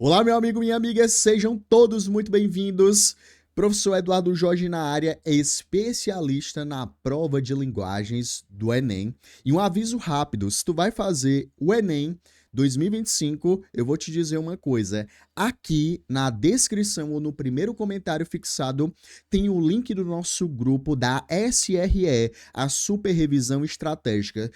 Olá, meu amigo, minha amiga, sejam todos muito bem-vindos. Professor Eduardo Jorge na área, especialista na prova de linguagens do Enem. E um aviso rápido, se tu vai fazer o Enem 2025, eu vou te dizer uma coisa. Aqui na descrição ou no primeiro comentário fixado tem o link do nosso grupo da SRE, a Super Revisão Estratégica.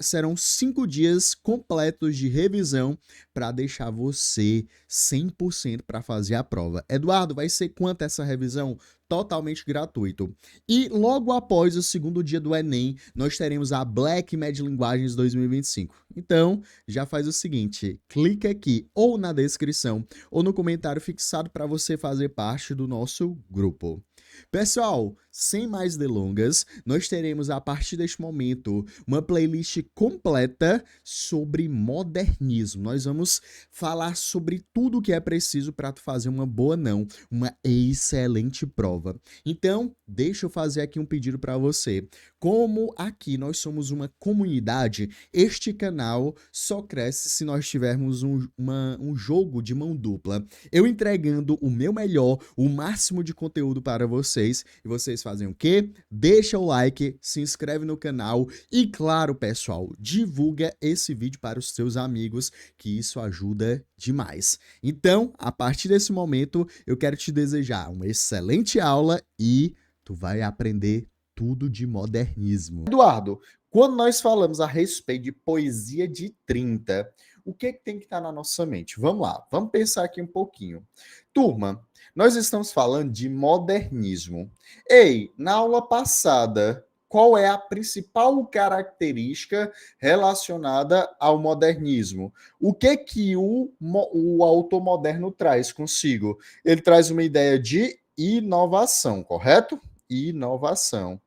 Serão 5 dias completos de revisão para deixar você 100% para fazer a prova. Eduardo, vai ser quanto essa revisão? Totalmente gratuito. E logo após o segundo dia do Enem, nós teremos a Black Med Linguagens 2025. Então, já faz o seguinte, clica aqui ou na descrição ou no comentário fixado para você fazer parte do nosso grupo. Pessoal, sem mais delongas, nós teremos a partir deste momento uma playlist completa sobre modernismo. Nós vamos falar sobre tudo o que é preciso para tu fazer uma boa não, uma excelente prova. Então, deixa eu fazer aqui um pedido para você. Como aqui nós somos uma comunidade, este canal só cresce se nós tivermos um jogo de mão dupla. Eu entregando o meu melhor, o máximo de conteúdo para vocês. E vocês fazem o quê? Deixa o like, se inscreve no canal e, claro, pessoal, divulga esse vídeo para os seus amigos, que isso ajuda demais. Então, a partir desse momento, eu quero te desejar uma excelente aula e tu vai aprender tudo de modernismo. Eduardo, quando nós falamos a respeito de poesia de 30, o que tem que estar na nossa mente? Vamos lá, vamos pensar aqui um pouquinho. Turma, nós estamos falando de modernismo. Ei, na aula passada, qual é a principal característica relacionada ao modernismo? O que o autor moderno traz consigo? Ele traz uma ideia de inovação, correto? Inovação.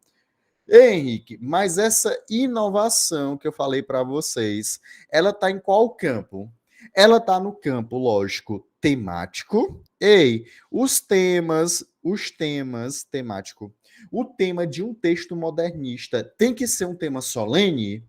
Ei, Henrique, mas essa inovação que eu falei para vocês, ela está em qual campo? Ela está no campo, lógico, temático. Ei, os temas temático. O tema de um texto modernista tem que ser um tema solene?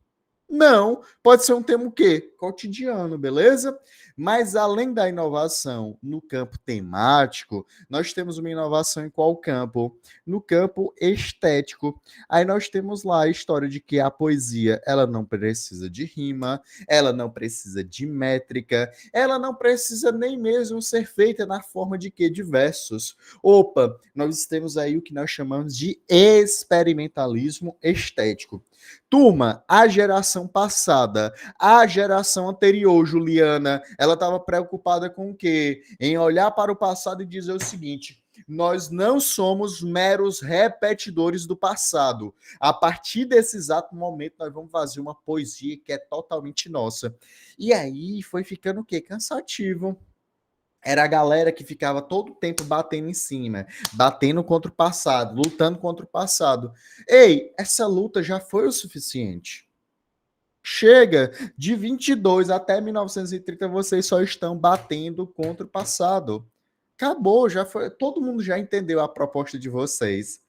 Não, pode ser um tema o quê? Cotidiano, beleza? Mas além da inovação no campo temático, nós temos uma inovação em qual campo? No campo estético. Aí nós temos lá a história de que a poesia, ela não precisa de rima, ela não precisa de métrica, ela não precisa nem mesmo ser feita na forma de quê? De versos. Opa, nós temos aí o que nós chamamos de experimentalismo estético. Turma, a geração passada, a geração anterior, Juliana, ela estava preocupada com o quê? Em olhar para o passado e dizer o seguinte: nós não somos meros repetidores do passado. A partir desse exato momento, nós vamos fazer uma poesia que é totalmente nossa. E aí foi ficando o quê? Cansativo. Era a galera que ficava todo o tempo batendo em cima, batendo contra o passado, lutando contra o passado. Ei, essa luta já foi o suficiente. Chega, de 22 até 1930 vocês só estão batendo contra o passado. Acabou, já foi, todo mundo já entendeu a proposta de vocês.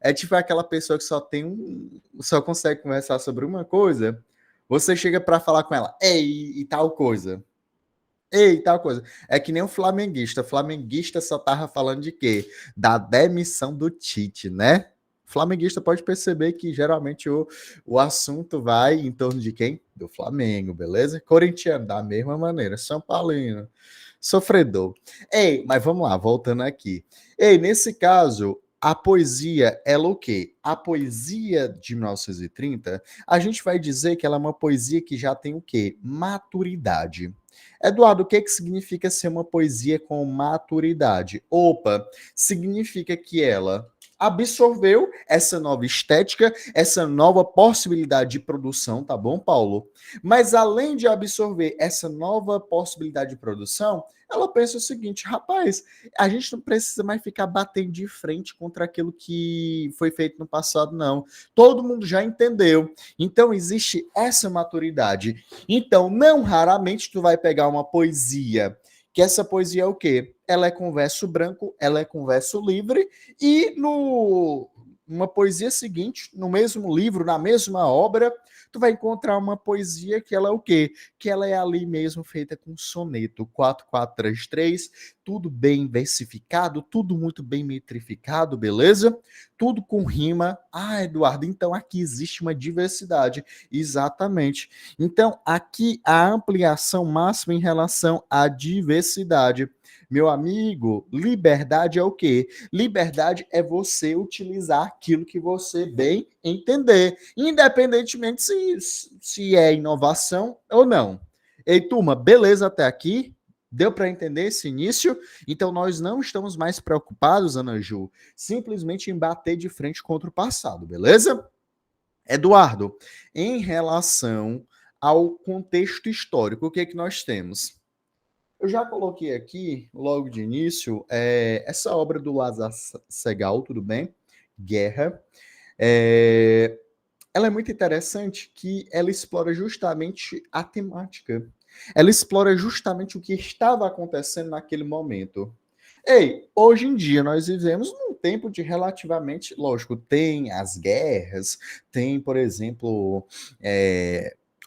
É tipo aquela pessoa que só consegue conversar sobre uma coisa. Você chega para falar com ela, ei, e tal coisa. Ei, tal coisa. É que nem um flamenguista. O flamenguista só tava falando de quê? Da demissão do Tite, né? O flamenguista pode perceber que geralmente o assunto vai em torno de quem? Do Flamengo, beleza? Corintiano, da mesma maneira. São Paulino, sofredor. Ei, mas vamos lá, voltando aqui. Ei, nesse caso, a poesia, ela o quê? A poesia de 1930, a gente vai dizer que ela é uma poesia que já tem o quê? Maturidade. Eduardo, o que significa ser uma poesia com maturidade? Opa, significa que ela absorveu essa nova estética, essa nova possibilidade de produção, tá bom, Paulo? Mas além de absorver essa nova possibilidade de produção, ela pensa o seguinte, rapaz, a gente não precisa mais ficar batendo de frente contra aquilo que foi feito no passado, não. Todo mundo já entendeu. Então, existe essa maturidade. Então, não raramente tu vai pegar uma poesia, que essa poesia é o quê? Ela é com verso branco, ela é com verso livre, e no uma poesia seguinte, no mesmo livro, na mesma obra, tu vai encontrar uma poesia que ela é o quê? Que ela é ali mesmo feita com soneto, 4-4-3-3, tudo bem versificado, tudo muito bem metrificado, beleza? Tudo com rima. Ah, Eduardo, então aqui existe uma diversidade. Exatamente. Então, aqui a ampliação máxima em relação à diversidade. Meu amigo, liberdade é o quê? Liberdade é você utilizar aquilo que você bem entender, independentemente se é inovação ou não. Ei, turma, beleza até aqui? Deu para entender esse início? Então, nós não estamos mais preocupados, Ana Ju, simplesmente em bater de frente contra o passado, beleza? Eduardo, em relação ao contexto histórico, o que é que nós temos? Eu já coloquei aqui, logo de início, essa obra do Lázaro Segal, tudo bem? Guerra. Ela é muito interessante que ela explora justamente a temática. Ela explora justamente o que estava acontecendo naquele momento. Ei, hoje em dia nós vivemos num tempo de relativamente, lógico, tem as guerras, tem, por exemplo,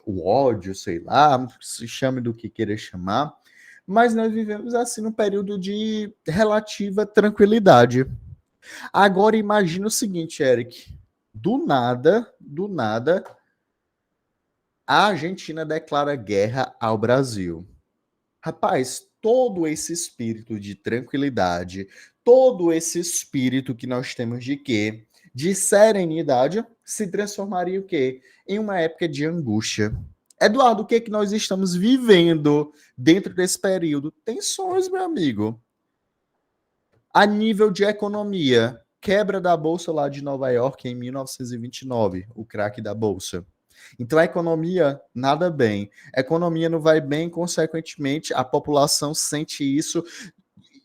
o ódio, sei lá, se chame do que queira chamar, mas nós vivemos assim num período de relativa tranquilidade. Agora imagina o seguinte, Eric, do nada, a Argentina declara guerra ao Brasil. Rapaz, todo esse espírito de tranquilidade, todo esse espírito que nós temos de quê? De serenidade, se transformaria o quê? Em uma época de angústia. Eduardo, o que é que nós estamos vivendo dentro desse período? Tensões, meu amigo. A nível de economia, quebra da bolsa lá de Nova York em 1929, o craque da bolsa. Então a economia nada bem. A economia não vai bem, consequentemente, a população sente isso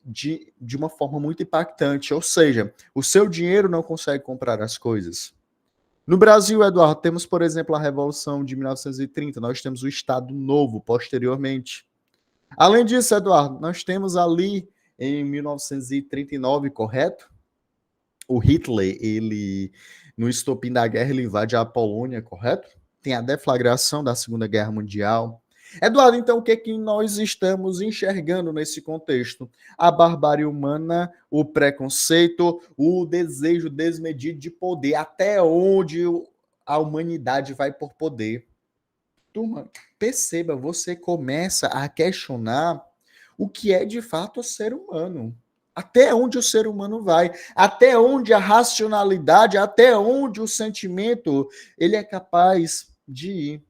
de uma forma muito impactante. Ou seja, o seu dinheiro não consegue comprar as coisas. No Brasil, Eduardo, temos, por exemplo, a Revolução de 1930, nós temos o Estado Novo posteriormente. Além disso, Eduardo, nós temos ali em 1939, correto? O Hitler, ele, no estopim da guerra, ele invade a Polônia, correto? Tem a deflagração da Segunda Guerra Mundial. Eduardo, então o que é que nós estamos enxergando nesse contexto? A barbárie humana, o preconceito, o desejo desmedido de poder, até onde a humanidade vai por poder. Turma, perceba, você começa a questionar o que é de fato o ser humano. Até onde o ser humano vai, até onde a racionalidade, até onde o sentimento ele é capaz de ir.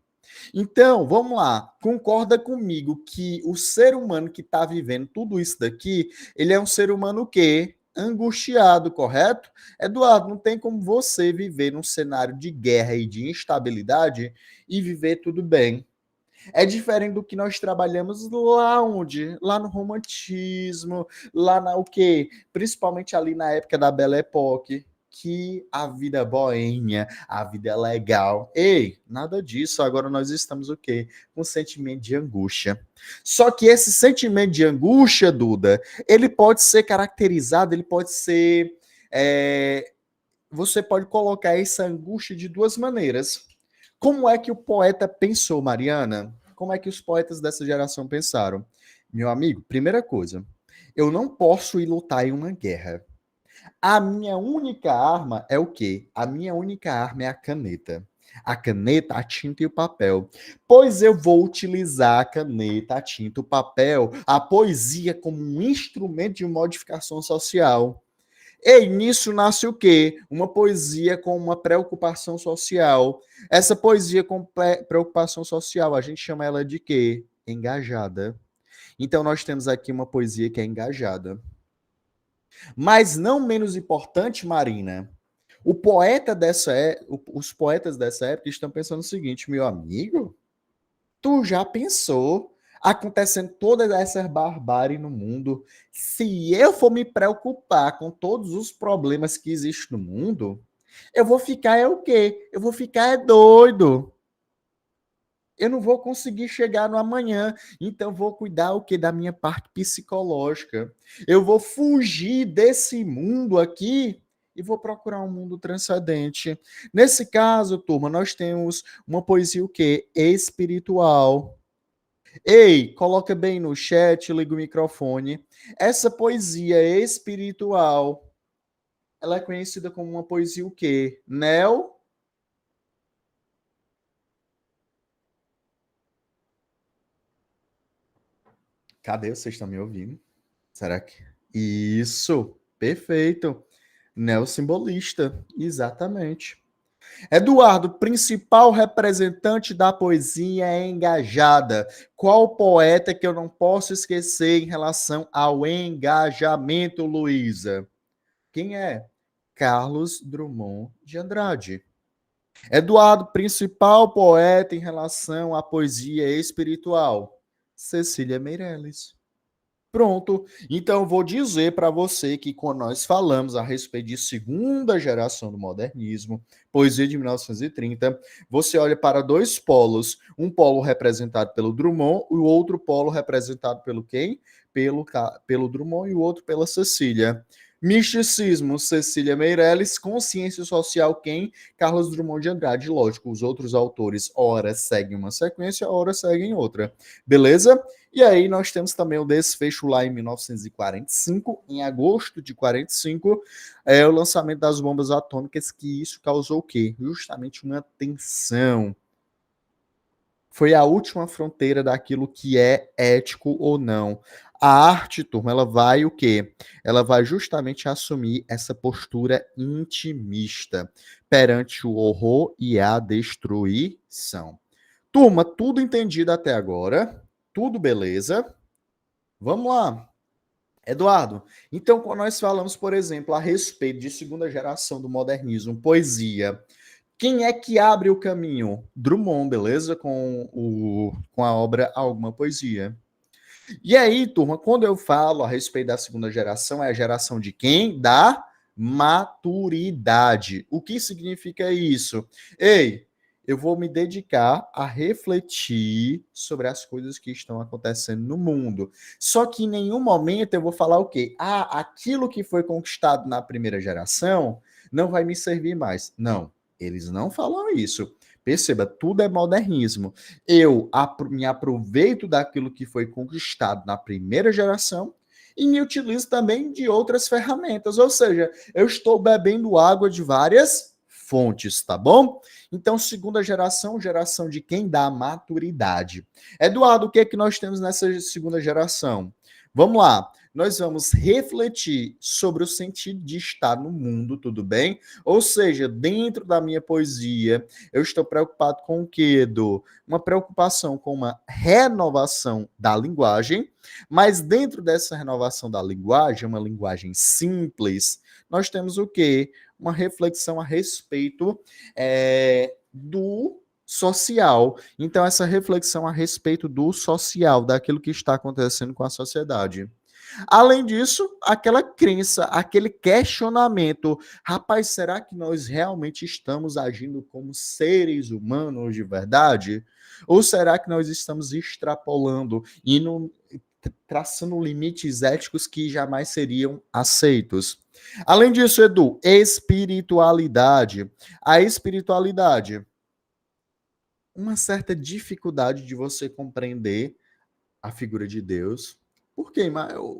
Então, vamos lá, concorda comigo que o ser humano que está vivendo tudo isso daqui, ele é um ser humano o quê? Angustiado, correto? Eduardo, não tem como você viver num cenário de guerra e de instabilidade e viver tudo bem. É diferente do que nós trabalhamos lá onde? Lá no romantismo, lá na o quê? Principalmente ali na época da Belle Époque, que a vida é boêmia, a vida é legal. Ei, nada disso. Agora nós estamos o quê? Com um sentimento de angústia. Só que esse sentimento de angústia, Duda, ele pode ser caracterizado, ele pode ser. Você pode colocar essa angústia de duas maneiras. Como é que o poeta pensou, Mariana? Como é que os poetas dessa geração pensaram? Meu amigo, primeira coisa, eu não posso ir lutar em uma guerra. A minha única arma é o quê? A minha única arma é a caneta. A caneta, a tinta e o papel. Pois eu vou utilizar a caneta, a tinta, o papel, a poesia como um instrumento de modificação social. E nisso nasce o quê? Uma poesia com uma preocupação social. Essa poesia com preocupação social, a gente chama ela de quê? Engajada. Então nós temos aqui uma poesia que é engajada. Mas não menos importante, Marina, os poetas dessa época estão pensando o seguinte, meu amigo, tu já pensou acontecendo toda essa barbárie no mundo? Se eu for me preocupar com todos os problemas que existem no mundo, eu vou ficar o quê? Eu vou ficar doido. Eu não vou conseguir chegar no amanhã, então vou cuidar o que da minha parte psicológica. Eu vou fugir desse mundo aqui e vou procurar um mundo transcendente. Nesse caso, turma, nós temos uma poesia o quê? Espiritual. Ei, coloca bem no chat, liga o microfone. Essa poesia espiritual, ela é conhecida como uma poesia o quê? Cadê? Vocês estão me ouvindo? Será que... Isso, perfeito. Neossimbolista, exatamente. Eduardo, principal representante da poesia engajada. Qual poeta que eu não posso esquecer em relação ao engajamento, Luísa? Quem é? Carlos Drummond de Andrade. Eduardo, principal poeta em relação à poesia espiritual. Cecília Meirelles. Pronto. Então, eu vou dizer para você que quando nós falamos a respeito de segunda geração do modernismo, poesia de 1930, você olha para dois polos. Um polo representado pelo Drummond e o outro polo representado pelo quem? Pelo Drummond e o outro pela Cecília. Misticismo, Cecília Meirelles. Consciência social, quem? Carlos Drummond de Andrade. Lógico, os outros autores, ora seguem uma sequência, ora seguem outra. Beleza? E aí nós temos também o desfecho lá em 1945, em agosto de 45, o lançamento das bombas atômicas, que isso causou o quê? Justamente uma tensão. Foi a última fronteira daquilo que é ético ou não. A arte, turma, ela vai o quê? Ela vai justamente assumir essa postura intimista perante o horror e a destruição. Turma, tudo entendido até agora? Tudo beleza? Vamos lá. Eduardo, então quando nós falamos, por exemplo, a respeito de segunda geração do modernismo, poesia, quem é que abre o caminho? Drummond, beleza? Com a obra Alguma Poesia. E aí, turma, quando eu falo a respeito da segunda geração, é a geração de quem? Da maturidade. O que significa isso? Ei, eu vou me dedicar a refletir sobre as coisas que estão acontecendo no mundo. Só que em nenhum momento eu vou falar o quê? Ah, aquilo que foi conquistado na primeira geração não vai me servir mais. Não, eles não falam isso. Perceba, tudo é modernismo. Me aproveito daquilo que foi conquistado na primeira geração e me utilizo também de outras ferramentas. Ou seja, eu estou bebendo água de várias fontes, tá bom? Então, segunda geração, geração de quem dá maturidade. Eduardo, o que é que nós temos nessa segunda geração? Vamos lá. Nós vamos refletir sobre o sentido de estar no mundo, tudo bem? Ou seja, dentro da minha poesia, eu estou preocupado com o quê, Edu? Uma preocupação com uma renovação da linguagem, mas dentro dessa renovação da linguagem, uma linguagem simples, nós temos o quê? Uma reflexão a respeito do social. Então, essa reflexão a respeito do social, daquilo que está acontecendo com a sociedade. Além disso, aquela crença, aquele questionamento, rapaz, será que nós realmente estamos agindo como seres humanos de verdade? Ou será que nós estamos extrapolando e traçando limites éticos que jamais seriam aceitos? Além disso, Edu, espiritualidade. A espiritualidade, uma certa dificuldade de você compreender a figura de Deus. Por quê?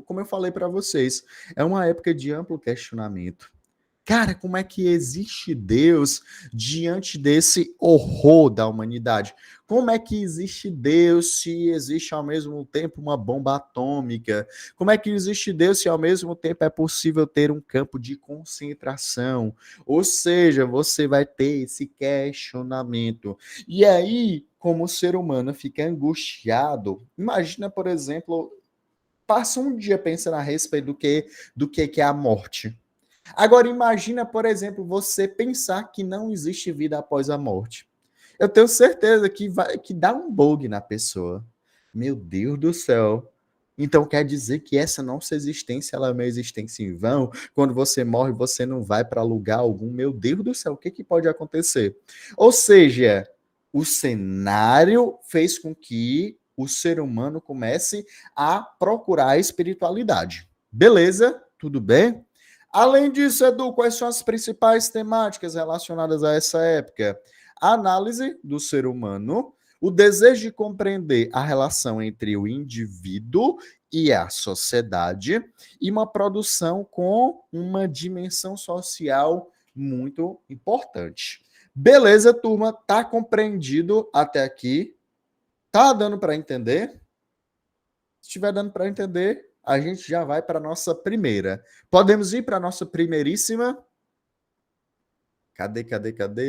Como eu falei para vocês, é uma época de amplo questionamento. Cara, como é que existe Deus diante desse horror da humanidade? Como é que existe Deus se existe ao mesmo tempo uma bomba atômica? Como é que existe Deus se ao mesmo tempo é possível ter um campo de concentração? Ou seja, você vai ter esse questionamento. E aí, como o ser humano fica angustiado, imagina, por exemplo, passa um dia pensando a respeito do que é a morte. Agora imagina, por exemplo, você pensar que não existe vida após a morte. Eu tenho certeza que dá um bug na pessoa. Meu Deus do céu. Então quer dizer que essa nossa existência ela é uma existência em vão? Quando você morre, você não vai para lugar algum? Meu Deus do céu, o que pode acontecer? Ou seja, o cenário fez com que o ser humano comece a procurar a espiritualidade. Beleza? Tudo bem? Além disso, Edu, quais são as principais temáticas relacionadas a essa época? A análise do ser humano, o desejo de compreender a relação entre o indivíduo e a sociedade, e uma produção com uma dimensão social muito importante. Beleza, turma? Tá compreendido até aqui? Tá dando para entender? Se estiver dando para entender, a gente já vai para a nossa primeira. Podemos ir para a nossa primeiríssima? Cadê?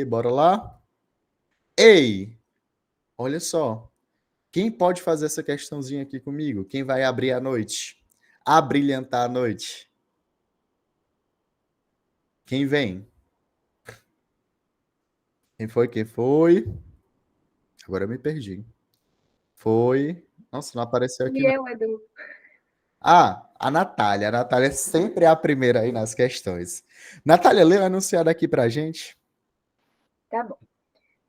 Bora lá. Ei, olha só. Quem pode fazer essa questãozinha aqui comigo? Quem vai abrir a noite? Abrilhantar a noite? Quem vem? Quem foi? Agora eu me perdi. Foi. Nossa, não apareceu aqui E não. eu, Edu. Ah, a Natália. A Natália sempre é a primeira aí nas questões. Natália, lê o enunciado aqui pra gente. Tá bom.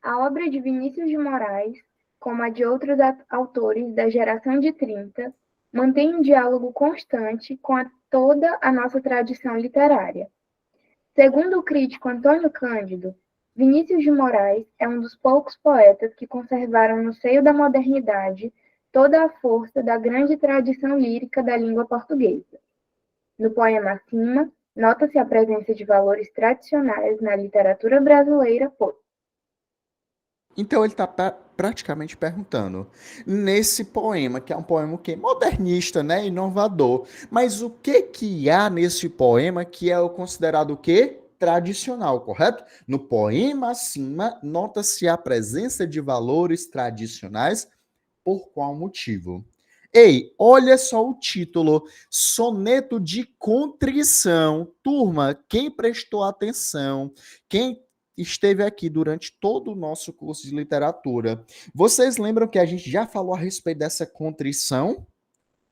A obra de Vinícius de Moraes, como a de outros autores da geração de 30, mantém um diálogo constante com toda a nossa tradição literária. Segundo o crítico Antônio Cândido, Vinícius de Moraes é um dos poucos poetas que conservaram no seio da modernidade toda a força da grande tradição lírica da língua portuguesa. No poema acima, nota-se a presença de valores tradicionais na literatura brasileira, pois Então ele está praticamente perguntando, nesse poema, que é um poema que modernista, né, inovador, mas o que que há nesse poema que é o considerado o quê? Tradicional, correto? No poema acima, nota-se a presença de valores tradicionais, por qual motivo? Ei, olha só o título, Soneto de Contrição. Turma, quem prestou atenção, quem esteve aqui durante todo o nosso curso de literatura, vocês lembram que a gente já falou a respeito dessa contrição?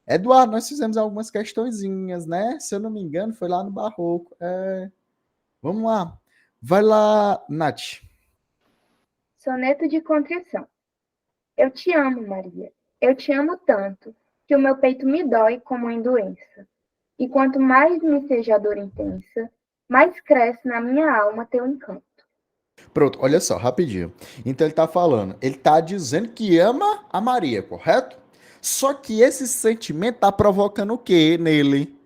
Eduardo, nós fizemos algumas questõezinhas, né? Se eu não me engano, foi lá no Barroco. Vamos lá. Vai lá, Nath. soneto de contrição. Eu te amo, Maria. Eu te amo tanto que o meu peito me dói como em doença. E quanto mais me seja a dor intensa, mais cresce na minha alma teu encanto. Pronto, olha só, rapidinho. Então ele tá falando, ele tá dizendo que ama a Maria, correto? Só que esse sentimento tá provocando o quê nele?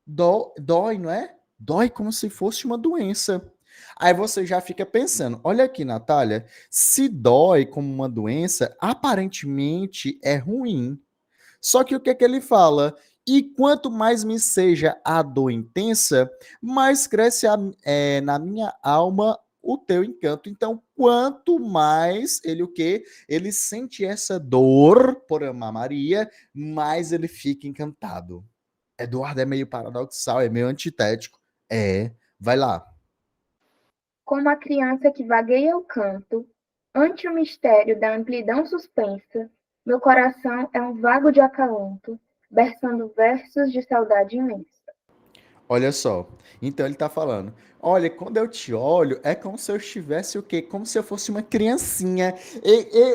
Dói, não é? Dói como se fosse uma doença. Aí você já fica pensando, olha aqui, Natália, se dói como uma doença, aparentemente é ruim. Só que o que é que ele fala? E quanto mais me seja a dor intensa, mais cresce na minha alma o teu encanto. Então, quanto mais ele o quê? Ele sente essa dor por amar Maria, mais ele fica encantado. Eduardo é meio paradoxal, é meio antitético. Vai lá. Como a criança que vagueia o canto, ante o mistério da amplidão suspensa, meu coração é um vago de acalanto, versando versos de saudade imensa. Olha só. Então ele tá falando: olha, quando eu te olho, é como se eu estivesse o quê? Como se eu fosse uma criancinha.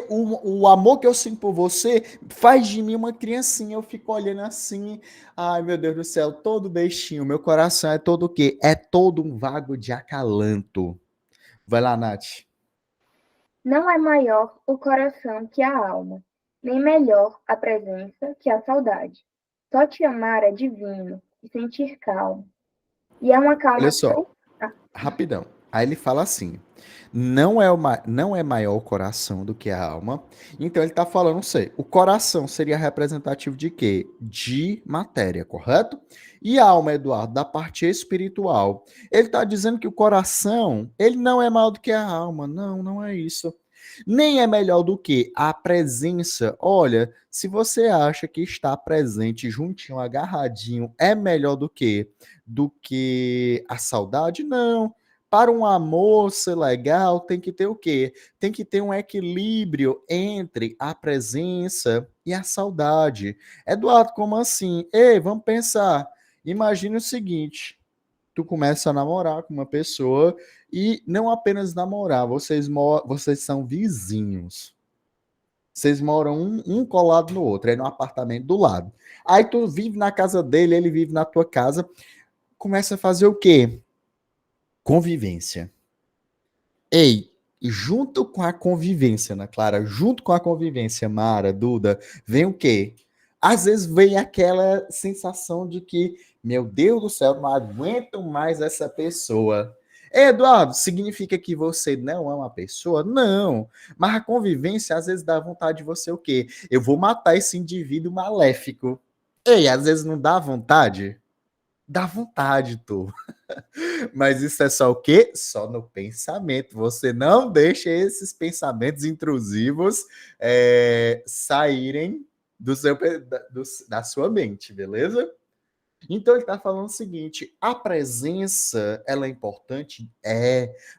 O amor que eu sinto por você faz de mim uma criancinha. Eu fico olhando assim. Ai, meu Deus do céu, todo bestinho. Meu coração é todo o quê? É todo um vago de acalanto. Vai lá, Nath. Não é maior o coração que a alma, nem melhor a presença que a saudade. Só te amar é divino e sentir calma. E é uma Olha calma só. tão. Ah, Rapidão. Aí ele fala assim: não é maior o coração do que a alma. Então ele está falando, não sei, o coração seria representativo de quê? De matéria, correto? E a alma, Eduardo, da parte espiritual. Ele está dizendo que o coração, ele não é maior do que a alma. Não, não é isso. Nem é melhor do que a presença. Olha, se você acha que estar presente, juntinho, agarradinho, é melhor do que a saudade, não. Para um amor ser legal, tem que ter o quê? Tem que ter um equilíbrio entre a presença e a saudade. Eduardo, como assim? Ei, vamos pensar. Imagine o seguinte: tu começa a namorar com uma pessoa e não apenas namorar, vocês são vizinhos. Vocês moram um colado no outro, aí no apartamento do lado. Aí tu vive na casa dele, ele vive na tua casa. começa a fazer o quê? Convivência. Ei, junto com a convivência, Ana Clara, junto com a convivência, Mara, Duda, vem o quê? Às vezes vem aquela sensação de que, meu Deus do céu, não aguento mais essa pessoa. Eduardo, significa que você não ama a pessoa? Não. Mas a convivência às vezes dá vontade de você o quê? Eu vou matar esse indivíduo maléfico. Ei, às vezes não dá vontade? Dá vontade, tu. Mas isso é só o quê? Só no pensamento. Você não deixa esses pensamentos intrusivos saírem da sua mente, beleza? Então ele está falando o seguinte: a presença ela é importante,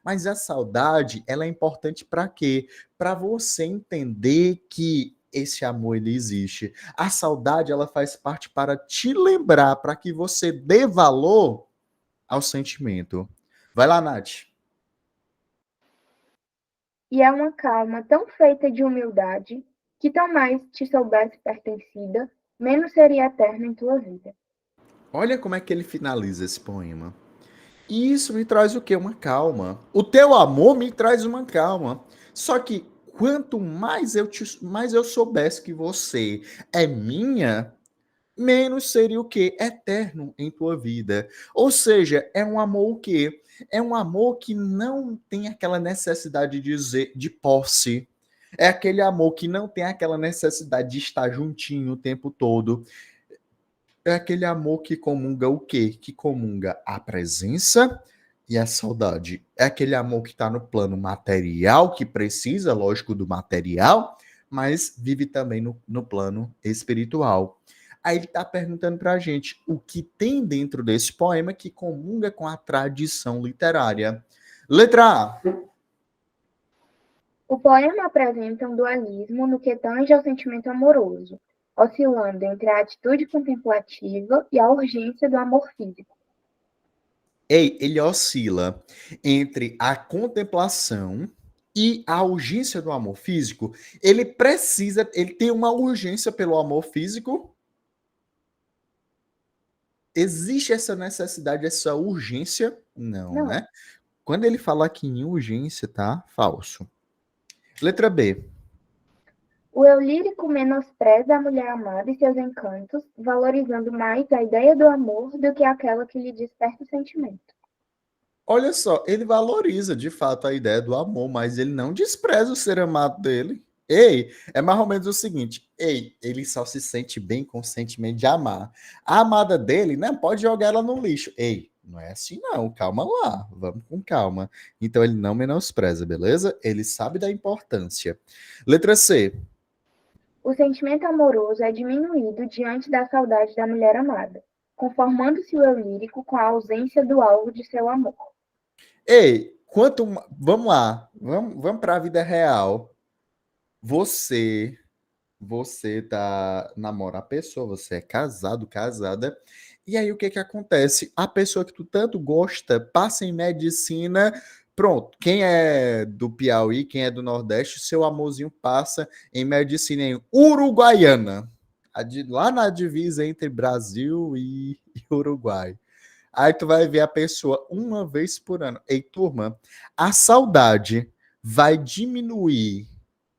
mas a saudade ela é importante para quê? Para você entender que esse amor ele existe. A saudade ela faz parte para te lembrar, para que você dê valor ao sentimento. Vai lá, Nath. E é uma calma tão feita de humildade, que tão mais te soubesse pertencida, menos seria eterna em tua vida. Olha como é que ele finaliza esse poema. E isso me traz o quê? Uma calma. O teu amor me traz uma calma. Só que quanto mais eu soubesse que você é minha, menos seria o quê? Eterno em tua vida. Ou seja, é um amor o quê? É um amor que não tem aquela necessidade de dizer de posse. É aquele amor que não tem aquela necessidade de estar juntinho o tempo todo. É aquele amor que comunga o quê? Que comunga a presença e a saudade. É aquele amor que está no plano material, que precisa, lógico, do material, mas vive também no plano espiritual. Aí ele está perguntando para a gente o que tem dentro desse poema que comunga com a tradição literária. Letra A. O poema apresenta um dualismo no que tange ao sentimento amoroso, oscilando entre a atitude contemplativa e a urgência do amor físico. Ele oscila entre a contemplação e a urgência do amor físico. Ele tem uma urgência pelo amor físico. Existe essa necessidade, essa urgência? Não, Não. né? Quando ele fala aqui em urgência, tá? Falso. Letra B. O eu lírico menospreza a mulher amada e seus encantos, valorizando mais a ideia do amor do que aquela que lhe desperta o sentimento. Olha só, ele valoriza de fato a ideia do amor, mas ele não despreza o ser amado dele. Ei, é mais ou menos o seguinte: ele só se sente bem com o sentimento de amar. A amada dele, né, pode jogar ela no lixo. Ei, não é assim não, calma lá, vamos com calma. Então ele não menospreza, beleza? Ele sabe da importância. Letra C. O sentimento amoroso é diminuído diante da saudade da mulher amada, conformando-se o eu lírico com a ausência do alvo de seu amor. Ei, vamos lá, vamos para a vida real. Você namora a pessoa, você é casado, casada, e aí o que que acontece? A pessoa que tu tanto gosta passa em medicina, pronto, quem é do Piauí, quem é do Nordeste, seu amorzinho passa em medicina em Uruguaiana, lá na divisa entre Brasil e Uruguai. Aí tu vai ver a pessoa uma vez por ano. Ei, turma, a saudade vai diminuir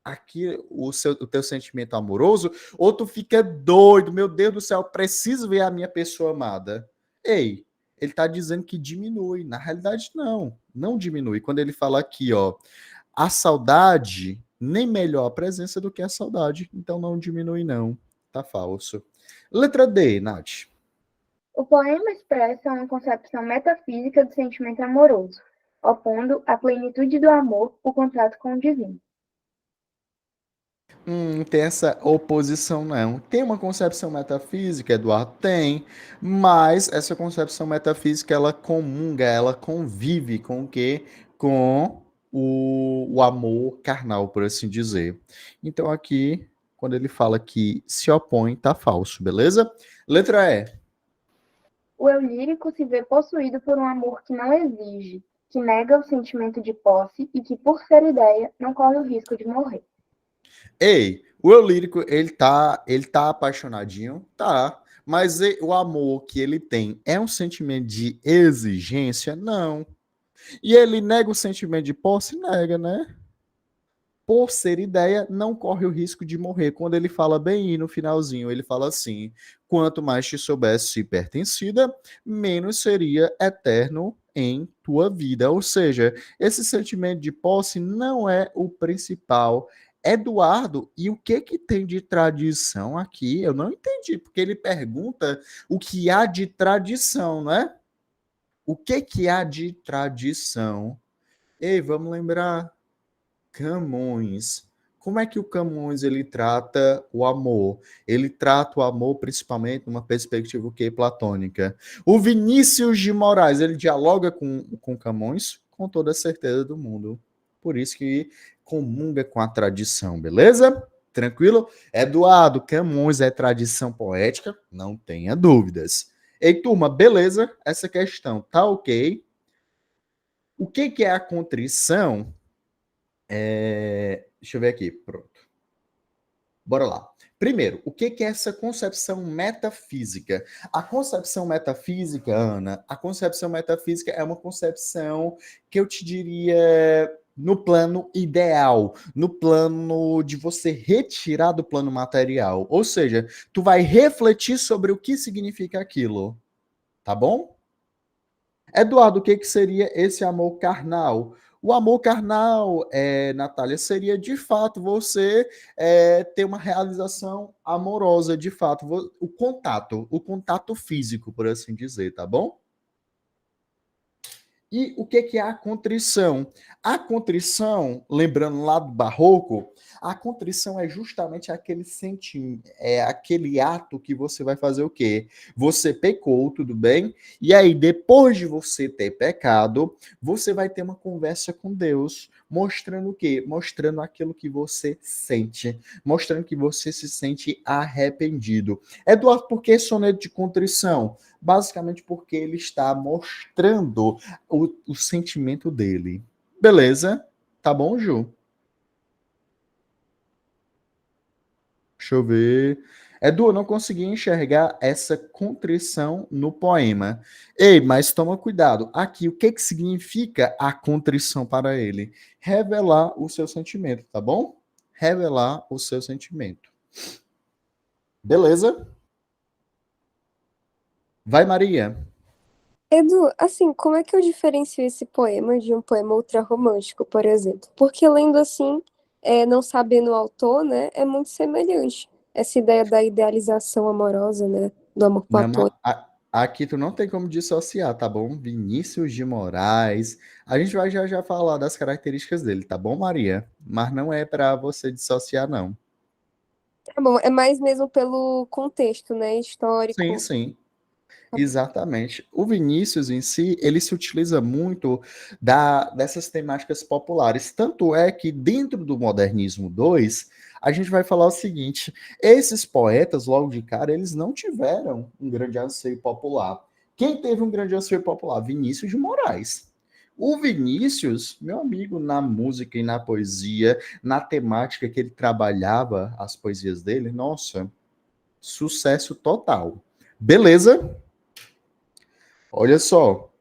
aqui o teu sentimento amoroso, ou tu fica doido, meu Deus do céu, preciso ver a minha pessoa amada. Ei, ele tá dizendo que diminui. Na realidade, não diminui. Quando ele fala aqui, ó, a saudade nem melhor a presença do que a saudade, então não diminui, não. Tá falso. Letra D, Nath. O poema expressa uma concepção metafísica do sentimento amoroso, opondo à plenitude do amor o contato com o divino. Tem essa oposição, não. Tem uma concepção metafísica, Eduardo? Tem, mas essa concepção metafísica, ela comunga, ela convive com o quê? Com o amor carnal, por assim dizer. Então aqui, quando ele fala que se opõe, tá falso, beleza? Letra E. O eu lírico se vê possuído por um amor que não exige, que nega o sentimento de posse e que, por ser ideia, não corre o risco de morrer. Ei, o eu lírico, ele tá apaixonadinho? Tá. Mas o amor que ele tem é um sentimento de exigência? Não. E ele nega o sentimento de posse? Nega, né? Por ser ideia, não corre o risco de morrer. Quando ele fala bem no finalzinho, ele fala assim: quanto mais te soubesse pertencida, menos seria eterno em tua vida. Ou seja, esse sentimento de posse não é o principal. Eduardo, e o que que tem de tradição aqui? Eu não entendi, porque ele pergunta o que há de tradição, né? O que que há de tradição? Ei, vamos lembrar. Camões. Como é que o Camões ele trata o amor? Ele trata o amor principalmente numa perspectiva o quê? Platônica. O Vinícius de Moraes, ele dialoga com Camões com toda a certeza do mundo. Por isso que comunga com a tradição, beleza? Tranquilo? Eduardo, Camões é tradição poética? Não tenha dúvidas. Ei, turma, beleza? Essa questão tá ok. O que que é a contrição? Deixa eu ver aqui, pronto. Bora lá. Primeiro, o que é essa concepção metafísica? A concepção metafísica, Ana, a concepção metafísica é uma concepção que eu te diria no plano ideal, no plano de você retirar do plano material. Ou seja, tu vai refletir sobre o que significa aquilo, tá bom? Eduardo, o que que seria esse amor carnal? O amor carnal, Natália, seria de fato você ter uma realização amorosa, de fato, o contato físico, por assim dizer, tá bom? E o que é a contrição? A contrição, lembrando lá do barroco, a contrição é justamente aquele sentimento, é aquele ato que você vai fazer o quê? Você pecou, tudo bem? E aí, depois de você ter pecado, você vai ter uma conversa com Deus, mostrando o quê? Mostrando aquilo que você sente, mostrando que você se sente arrependido. Eduardo, por que soneto de contrição? Basicamente porque ele está mostrando o sentimento dele. Beleza? Tá bom, Ju? Deixa eu ver. Edu, eu não consegui enxergar essa contrição no poema. Ei, mas toma cuidado. Aqui, o que que significa a contrição para ele? Revelar o seu sentimento, tá bom? Revelar o seu sentimento. Beleza? Vai, Maria. Edu, assim, como é que eu diferencio esse poema de um poema ultrarromântico, por exemplo? Porque lendo assim, não sabendo o autor, né, é muito semelhante. Essa ideia da idealização amorosa, né, do amor Não, platônico. aqui tu não tem como dissociar, tá bom? Vinícius de Moraes. A gente vai já já falar das características dele, tá bom, Maria? Mas não é para você dissociar, não. Tá bom, é mais mesmo pelo contexto, né, Sim, histórico. sim. Exatamente. O Vinícius em si, ele se utiliza muito dessas temáticas populares. Tanto é que dentro do Modernismo 2, a gente vai falar o seguinte: esses poetas, logo de cara, eles não tiveram um grande anseio popular. Quem teve um grande anseio popular? Vinícius de Moraes. O Vinícius, meu amigo, na música e na poesia, na temática que ele trabalhava, as poesias dele, nossa, sucesso total. Beleza? Olha só,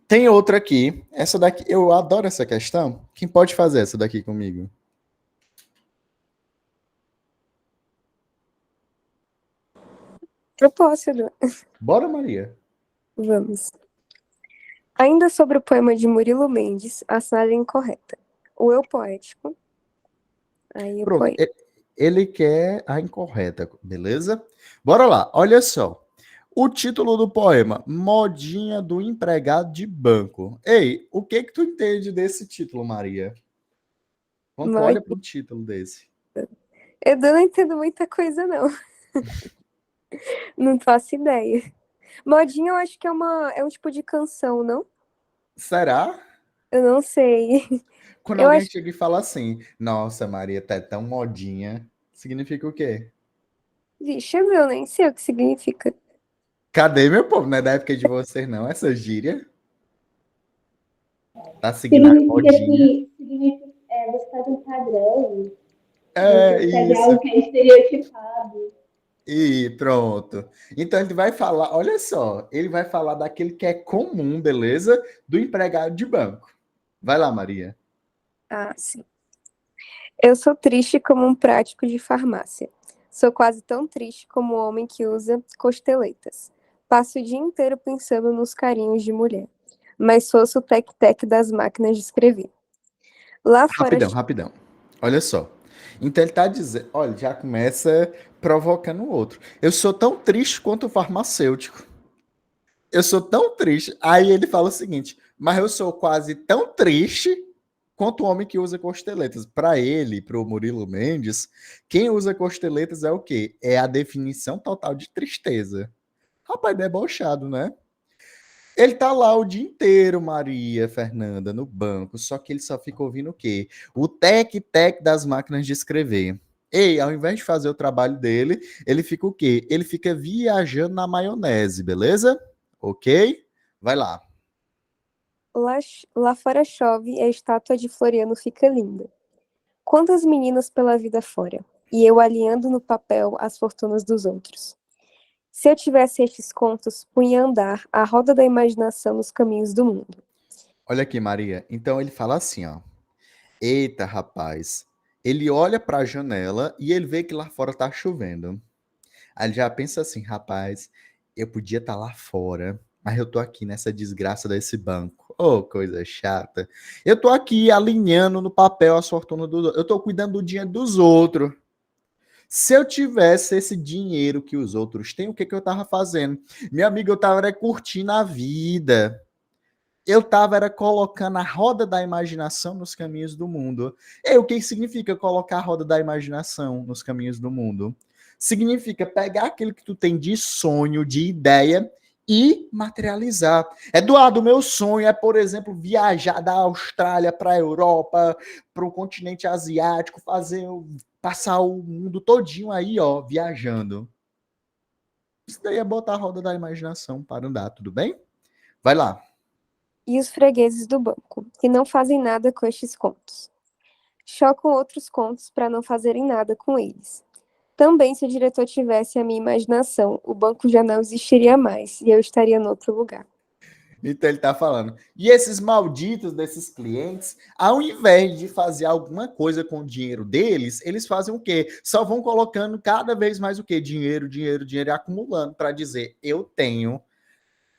tem outra aqui. Essa daqui, eu adoro essa questão. Quem pode fazer essa daqui comigo? Propósito, Edu. Bora, Maria. Vamos. Ainda sobre o poema de Murilo Mendes, a assinada incorreta. O eu poético, aí o Pronto. poema. Ele quer a incorreta, beleza? Bora lá. Olha só. O título do poema, Modinha do Empregado de Banco. Ei, o que que tu entende desse título, Maria? Quando tu Mas, olha para o título desse. Edu, não entendo muita coisa, não. Não faço ideia. Modinha, eu acho que é um tipo de canção, não? Será? Eu não sei. Quando Eu alguém acho. chega e fala assim, nossa, Maria, tá tão modinha, significa o quê? Vixe, eu nem sei o que significa. Cadê meu povo? Não é da época de vocês, não, essa gíria? Tá seguindo a Significa modinha. você faz um padrão, É você segue isso. algo que é estereotipado. E pronto. Então ele vai falar, olha só, ele vai falar daquele que é comum, beleza? Do empregado de banco. Vai lá, Maria. Ah, sim. Eu sou triste como um prático de farmácia. Sou quase tão triste como o homem que usa costeletas. Passo o dia inteiro pensando nos carinhos de mulher. Mas sou o tec-tec das máquinas de escrever. Lá fora. Rapidão, rapidão. Olha só. Então ele tá dizendo, olha, já começa provocando o outro. Eu sou tão triste quanto o farmacêutico. Eu sou tão triste. Aí ele fala o seguinte, mas eu sou quase tão triste quanto o homem que usa costeletas. Para ele, para o Murilo Mendes, quem usa costeletas é o quê? É a definição total de tristeza. Rapaz, debochado, né? Ele tá lá o dia inteiro, Maria Fernanda, no banco, só que ele só fica ouvindo o quê? O tec-tec das máquinas de escrever. Ei, ao invés de fazer o trabalho dele, ele fica o quê? Ele fica viajando na maionese, beleza? Ok? Vai lá. Lá fora chove e a estátua de Floriano fica linda. Quantas meninas pela vida fora? E eu alinhando no papel as fortunas dos outros. Se eu tivesse estes contos, punha a andar a roda da imaginação nos caminhos do mundo. Olha aqui, Maria. Então ele fala assim, ó. Eita, rapaz. Ele olha para a janela e ele vê que lá fora tá chovendo. Aí ele já pensa assim, rapaz, eu podia estar lá fora, mas eu tô aqui nessa desgraça desse banco. Oh, coisa chata. Eu tô aqui alinhando no papel as fortunas dos outros. Eu tô cuidando do dinheiro dos outros. Se eu tivesse esse dinheiro que os outros têm, o que que eu tava fazendo? Meu amigo, eu tava era curtindo a vida. Eu tava era colocando a roda da imaginação nos caminhos do mundo. E o que significa colocar a roda da imaginação nos caminhos do mundo? Significa pegar aquilo que tu tem de sonho, de ideia e materializar. Eduardo, meu sonho é, por exemplo, viajar da Austrália para a Europa, para o continente asiático, passar o mundo todinho aí, ó, viajando. Isso daí é botar a roda da imaginação para andar, tudo bem? Vai lá. E os fregueses do banco, que não fazem nada com estes contos. Chocam outros contos para não fazerem nada com eles. Também, se o diretor tivesse a minha imaginação, o banco já não existiria mais e eu estaria em outro lugar. Então ele tá falando. E esses malditos desses clientes, ao invés de fazer alguma coisa com o dinheiro deles, eles fazem o quê? Só vão colocando cada vez mais o quê? Dinheiro, dinheiro, dinheiro e acumulando para dizer, eu tenho.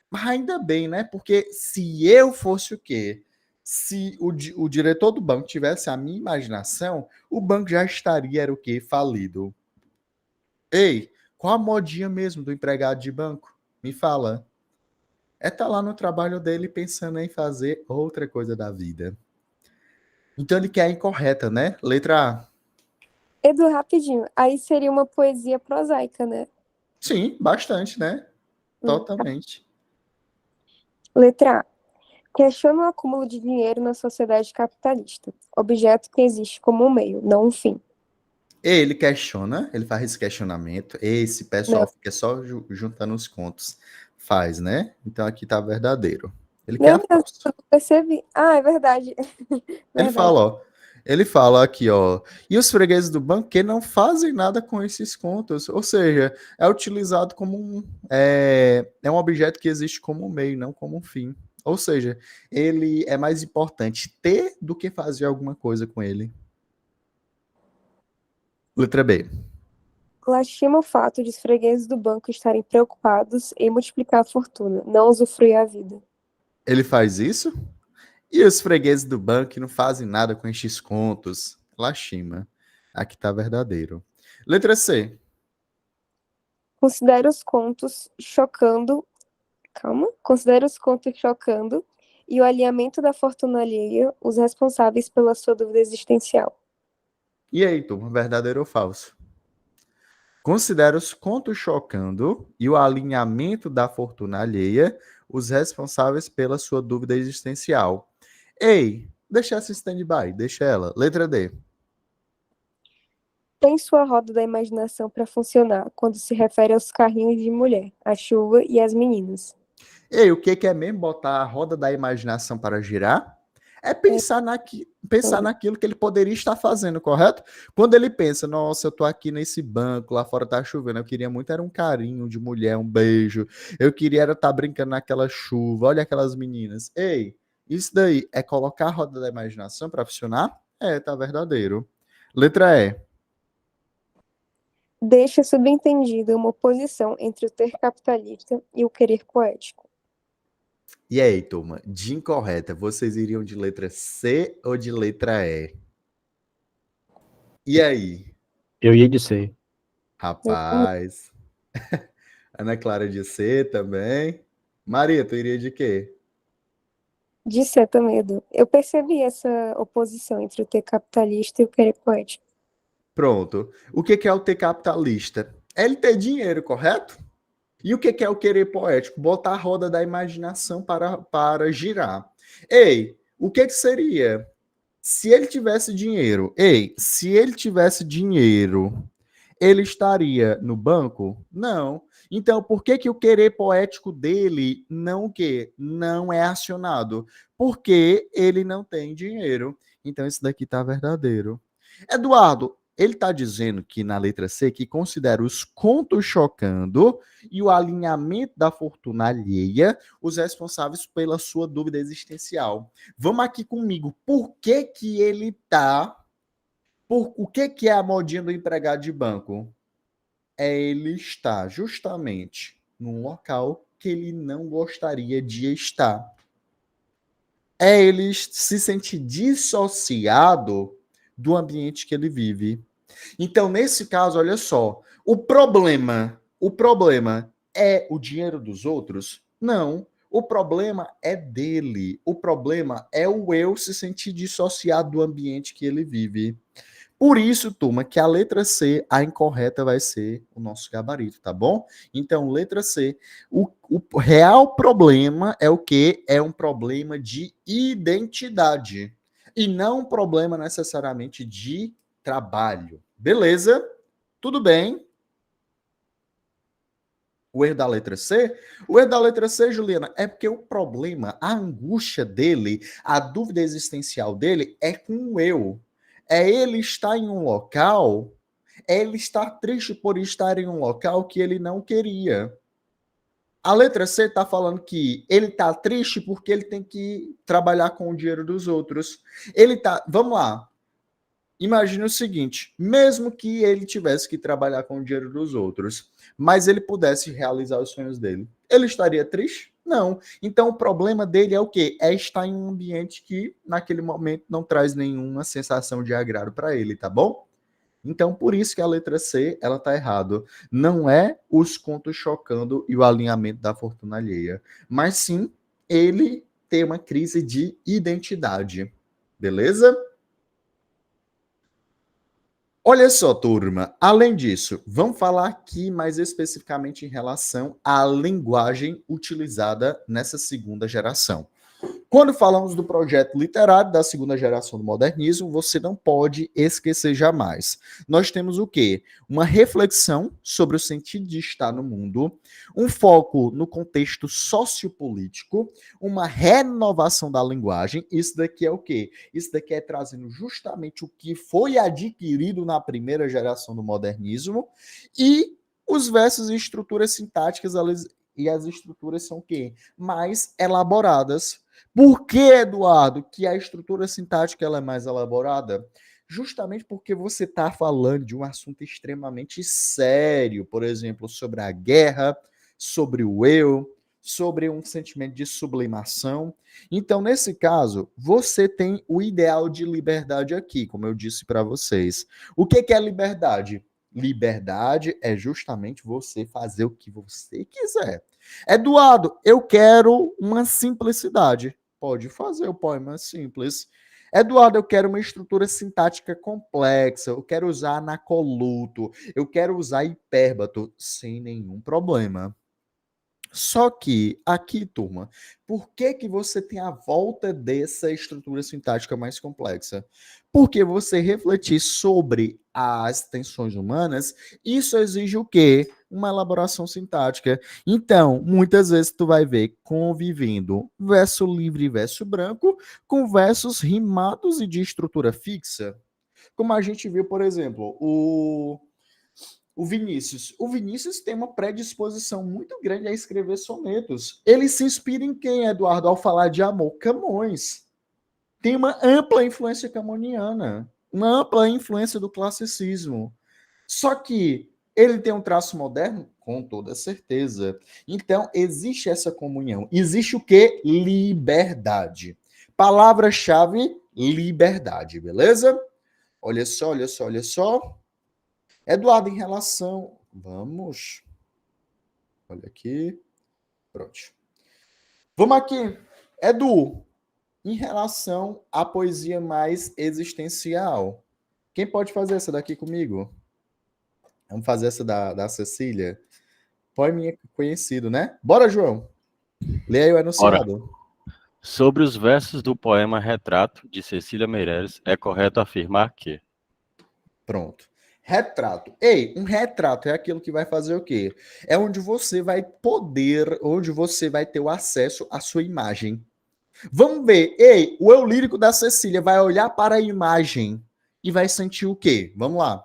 Mas ainda bem, né? Porque se eu fosse o quê? Se o diretor do banco tivesse a minha imaginação, o banco já estaria, era o quê? Falido. Ei, qual a modinha mesmo do empregado de banco? Me fala. É estar lá no trabalho dele pensando em fazer outra coisa da vida. Então ele quer a incorreta, né? Letra A. Edu, rapidinho, aí seria uma poesia prosaica, né? Sim, bastante, né? Tá. Totalmente. Letra A. Questiona o acúmulo de dinheiro na sociedade capitalista, objeto que existe como um meio, não um fim. Ele questiona, ele faz esse questionamento. Esse pessoal Não, fica só juntando os contos. Faz, né? Então aqui tá verdadeiro. Ele quer meu a Deus, falsa. eu não percebi. Ah, é verdade. Ele Verdade. fala, ó. Ele fala aqui, ó. E os fregueses do banco que não fazem nada com esses contos. Ou seja, é utilizado como é um objeto que existe como um meio, não como um fim. Ou seja, ele é mais importante ter do que fazer alguma coisa com ele. Letra B. Lastima o fato de os fregueses do banco estarem preocupados em multiplicar a fortuna, não usufruir a vida. Ele faz isso? E os fregueses do banco que não fazem nada com estes contos? Lastima. Aqui tá verdadeiro. Letra C. Considera os contos chocando. Calma. Considera os contos chocando e o alinhamento da fortuna alheia os responsáveis pela sua dúvida existencial. E aí, turma, verdadeiro ou falso? Considera os contos chocando e o alinhamento da fortuna alheia os responsáveis pela sua dúvida existencial. Ei, deixa essa stand-by, deixa ela. Letra D. Tem sua roda da imaginação para funcionar quando se refere aos carrinhos de mulher, a chuva e as meninas. Ei, o que é mesmo botar a roda da imaginação para girar? É pensar naquilo que ele poderia estar fazendo, correto? Quando ele pensa, nossa, eu tô aqui nesse banco, lá fora tá chovendo, eu queria muito era um carinho de mulher, um beijo, eu queria era estar brincando naquela chuva, olha aquelas meninas. Ei, isso daí é colocar a roda da imaginação para funcionar? É, tá verdadeiro. Letra E. Deixa subentendida uma oposição entre o ter capitalista e o querer poético. E aí, turma, de incorreta, vocês iriam de letra C ou de letra E? E aí? Eu ia de C. Rapaz. Ana Clara de C também. Maria, tu iria de quê? De C também, Edu. Eu percebi essa oposição entre o ter capitalista e o querer poético. Pronto. O que é o ter capitalista? É ele ter dinheiro, correto? E o que é o querer poético? Botar a roda da imaginação para girar. Ei, o que seria? Se ele tivesse dinheiro, se ele tivesse dinheiro, ele estaria no banco? Não. Então, por que o querer poético dele não o quê? Não é acionado? Porque ele não tem dinheiro. Então, isso daqui está verdadeiro. Eduardo, ele está dizendo que na letra C que considera os contos chocando e o alinhamento da fortuna alheia os responsáveis pela sua dúvida existencial. Vamos aqui comigo. Por que ele está... O que é a modinha do empregado de banco? É ele estar justamente num local que ele não gostaria de estar. É ele se sentir dissociado do ambiente que ele vive. Então, nesse caso, olha só, o problema é o dinheiro dos outros? Não. O problema é dele. O problema é o eu se sentir dissociado do ambiente que ele vive. Por isso, turma, que a letra C, a incorreta vai ser o nosso gabarito, tá bom? Então, letra C. O real problema é o quê? É um problema de identidade. E não um problema necessariamente de trabalho. Beleza? Tudo bem? O erro da letra C? O erro da letra C, Juliana, é porque o problema, a angústia dele, a dúvida existencial dele é com o eu. É ele estar em um local, é ele estar triste por estar em um local que ele não queria. A letra C está falando que ele está triste porque ele tem que trabalhar com o dinheiro dos outros. Ele tá. Vamos lá. Imagine o seguinte: mesmo que ele tivesse que trabalhar com o dinheiro dos outros, mas ele pudesse realizar os sonhos dele, ele estaria triste? Não. Então o problema dele é o quê? É estar em um ambiente que naquele momento não traz nenhuma sensação de agrado para ele, tá bom? Então por isso que a letra C, ela tá errada. Não é os contos chocando e o alinhamento da fortuna alheia, mas sim ele ter uma crise de identidade. Beleza? Olha só, turma, além disso, vamos falar aqui mais especificamente em relação à linguagem utilizada nessa segunda geração. Quando falamos do projeto literário da segunda geração do modernismo, você não pode esquecer jamais. Nós temos o quê? Uma reflexão sobre o sentido de estar no mundo, um foco no contexto sociopolítico, uma renovação da linguagem. Isso daqui é o quê? Isso daqui é trazendo justamente o que foi adquirido na primeira geração do modernismo e os versos e estruturas sintáticas, e as estruturas são o quê? Mais elaboradas. Por que, Eduardo, que a estrutura sintática ela é mais elaborada? Justamente porque você está falando de um assunto extremamente sério, por exemplo, sobre a guerra, sobre o eu, sobre um sentimento de sublimação. Então, nesse caso, você tem o ideal de liberdade aqui, como eu disse para vocês. O que é liberdade? Liberdade é justamente você fazer o que você quiser. Eduardo, eu quero uma simplicidade. Pode fazer o poema simples. Eduardo, eu quero uma estrutura sintática complexa, eu quero usar anacoluto, eu quero usar hipérbato, sem nenhum problema. Só que, aqui, turma, por que que você tem a volta dessa estrutura sintática mais complexa? Porque você refletir sobre as tensões humanas, isso exige o quê? Uma elaboração sintática. Então, muitas vezes tu vai ver convivendo verso livre e verso branco com versos rimados e de estrutura fixa. Como a gente viu, por exemplo, o Vinícius. O Vinícius tem uma predisposição muito grande a escrever sonetos. Ele se inspira em quem, Eduardo, ao falar de amor? Camões. Tem uma ampla influência camoniana, uma ampla influência do classicismo. Só que ele tem um traço moderno? Com toda certeza. Então, existe essa comunhão. Existe o quê? Liberdade. Palavra-chave, liberdade, beleza? Olha só, olha só, olha só. Eduardo, em relação. Vamos. Olha aqui. Pronto. Vamos aqui. Edu, em relação à poesia mais existencial. Quem pode fazer essa daqui comigo? Vamos fazer essa da Cecília. Poeminha conhecido, né? Bora, João. Lê aí o enunciado. Sobre os versos do poema Retrato, de Cecília Meirelles, é correto afirmar que... Pronto. Retrato. Ei, um retrato é aquilo que vai fazer o quê? É onde você vai poder, onde você vai ter o acesso à sua imagem. Vamos ver. Ei, o eu lírico da Cecília vai olhar para a imagem e vai sentir o quê? Vamos lá.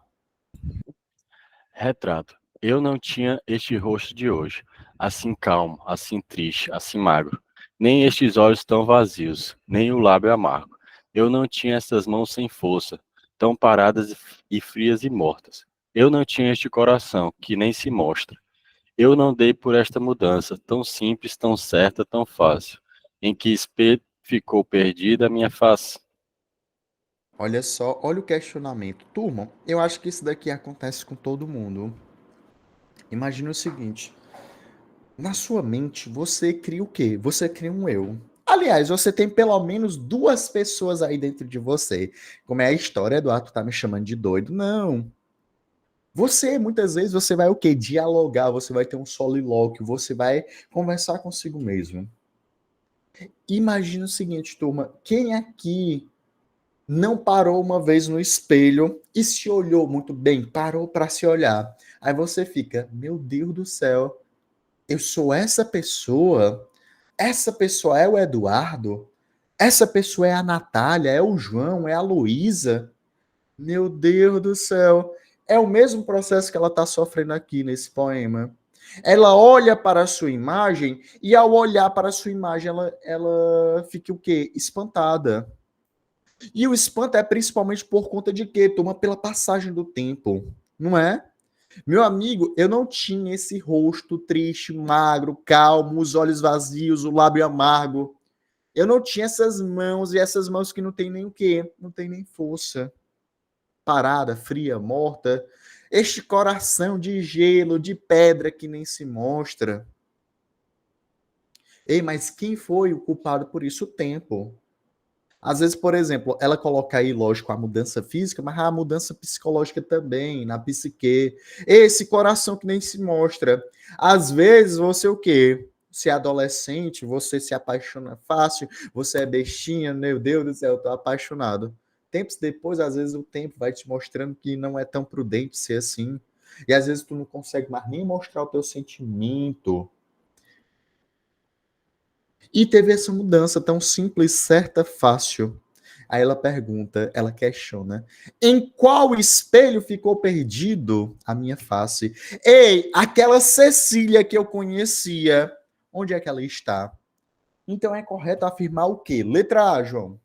Retrato. Eu não tinha este rosto de hoje, assim calmo, assim triste, assim magro, nem estes olhos tão vazios, nem o lábio amargo. Eu não tinha essas mãos sem força, tão paradas e frias e mortas. Eu não tinha este coração, que nem se mostra. Eu não dei por esta mudança, tão simples, tão certa, tão fácil, em que ficou perdida a minha face. Olha só, olha o questionamento. Turma, eu acho que isso daqui acontece com todo mundo. Imagina o seguinte. Na sua mente, você cria o quê? Você cria um eu. Aliás, você tem pelo menos duas pessoas aí dentro de você. Como é a história, Eduardo tá me chamando de doido? Não. Você, muitas vezes, você vai o quê? Dialogar, você vai ter um solilóquio, você vai conversar consigo mesmo. Imagina o seguinte, turma. Quem aqui não parou uma vez no espelho e se olhou muito bem, parou para se olhar? Aí você fica, meu Deus do céu, eu sou essa pessoa? Essa pessoa é o Eduardo? Essa pessoa é a Natália? É o João? É a Luísa? Meu Deus do céu. É o mesmo processo que ela está sofrendo aqui nesse poema. Ela olha para a sua imagem e ao olhar para a sua imagem ela fica o quê? Espantada. E o espanto é principalmente por conta de quê? Toma pela passagem do tempo, não é? Meu amigo, eu não tinha esse rosto triste, magro, calmo, os olhos vazios, o lábio amargo. Eu não tinha essas mãos, e essas mãos que não tem nem o quê? Não tem nem força. Parada, fria, morta. Este coração de gelo, de pedra que nem se mostra. Ei, mas quem foi o culpado por isso? O tempo. Às vezes, por exemplo, ela coloca aí, lógico, a mudança física, mas a mudança psicológica também, na psique. Esse coração que nem se mostra. Às vezes, você o quê? Se é adolescente, você se apaixona fácil, você é bestinha, meu Deus do céu, eu tô apaixonado. Tempos depois, às vezes, o tempo vai te mostrando que não é tão prudente ser assim. E às vezes tu não consegue mais nem mostrar o teu sentimento. E teve essa mudança tão simples, certa, fácil. Aí ela pergunta, ela questiona: em qual espelho ficou perdido a minha face? Ei, aquela Cecília que eu conhecia, onde é que ela está? Então é correto afirmar o quê? Letra A, João.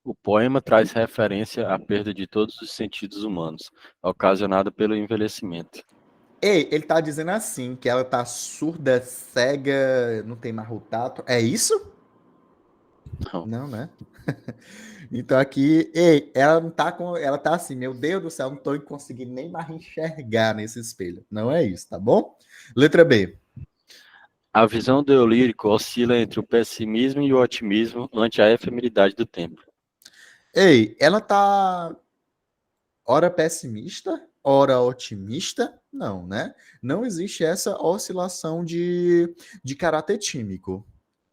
O poema traz referência à perda de todos os sentidos humanos, ocasionada pelo envelhecimento. Ei, ele tá dizendo assim, que ela tá surda, cega, não tem mais o tato. É isso? Não. Não, né? Então aqui, ei, ela não tá com, ela tá assim, meu Deus do céu, não tô conseguindo nem mais enxergar nesse espelho. Não é isso, tá bom? Letra B. A visão do eu lírico oscila entre o pessimismo e o otimismo ante a efemeridade do tempo. Ei, ela tá ora pessimista, ora otimista? Não, né? Não existe essa oscilação de caráter tímico.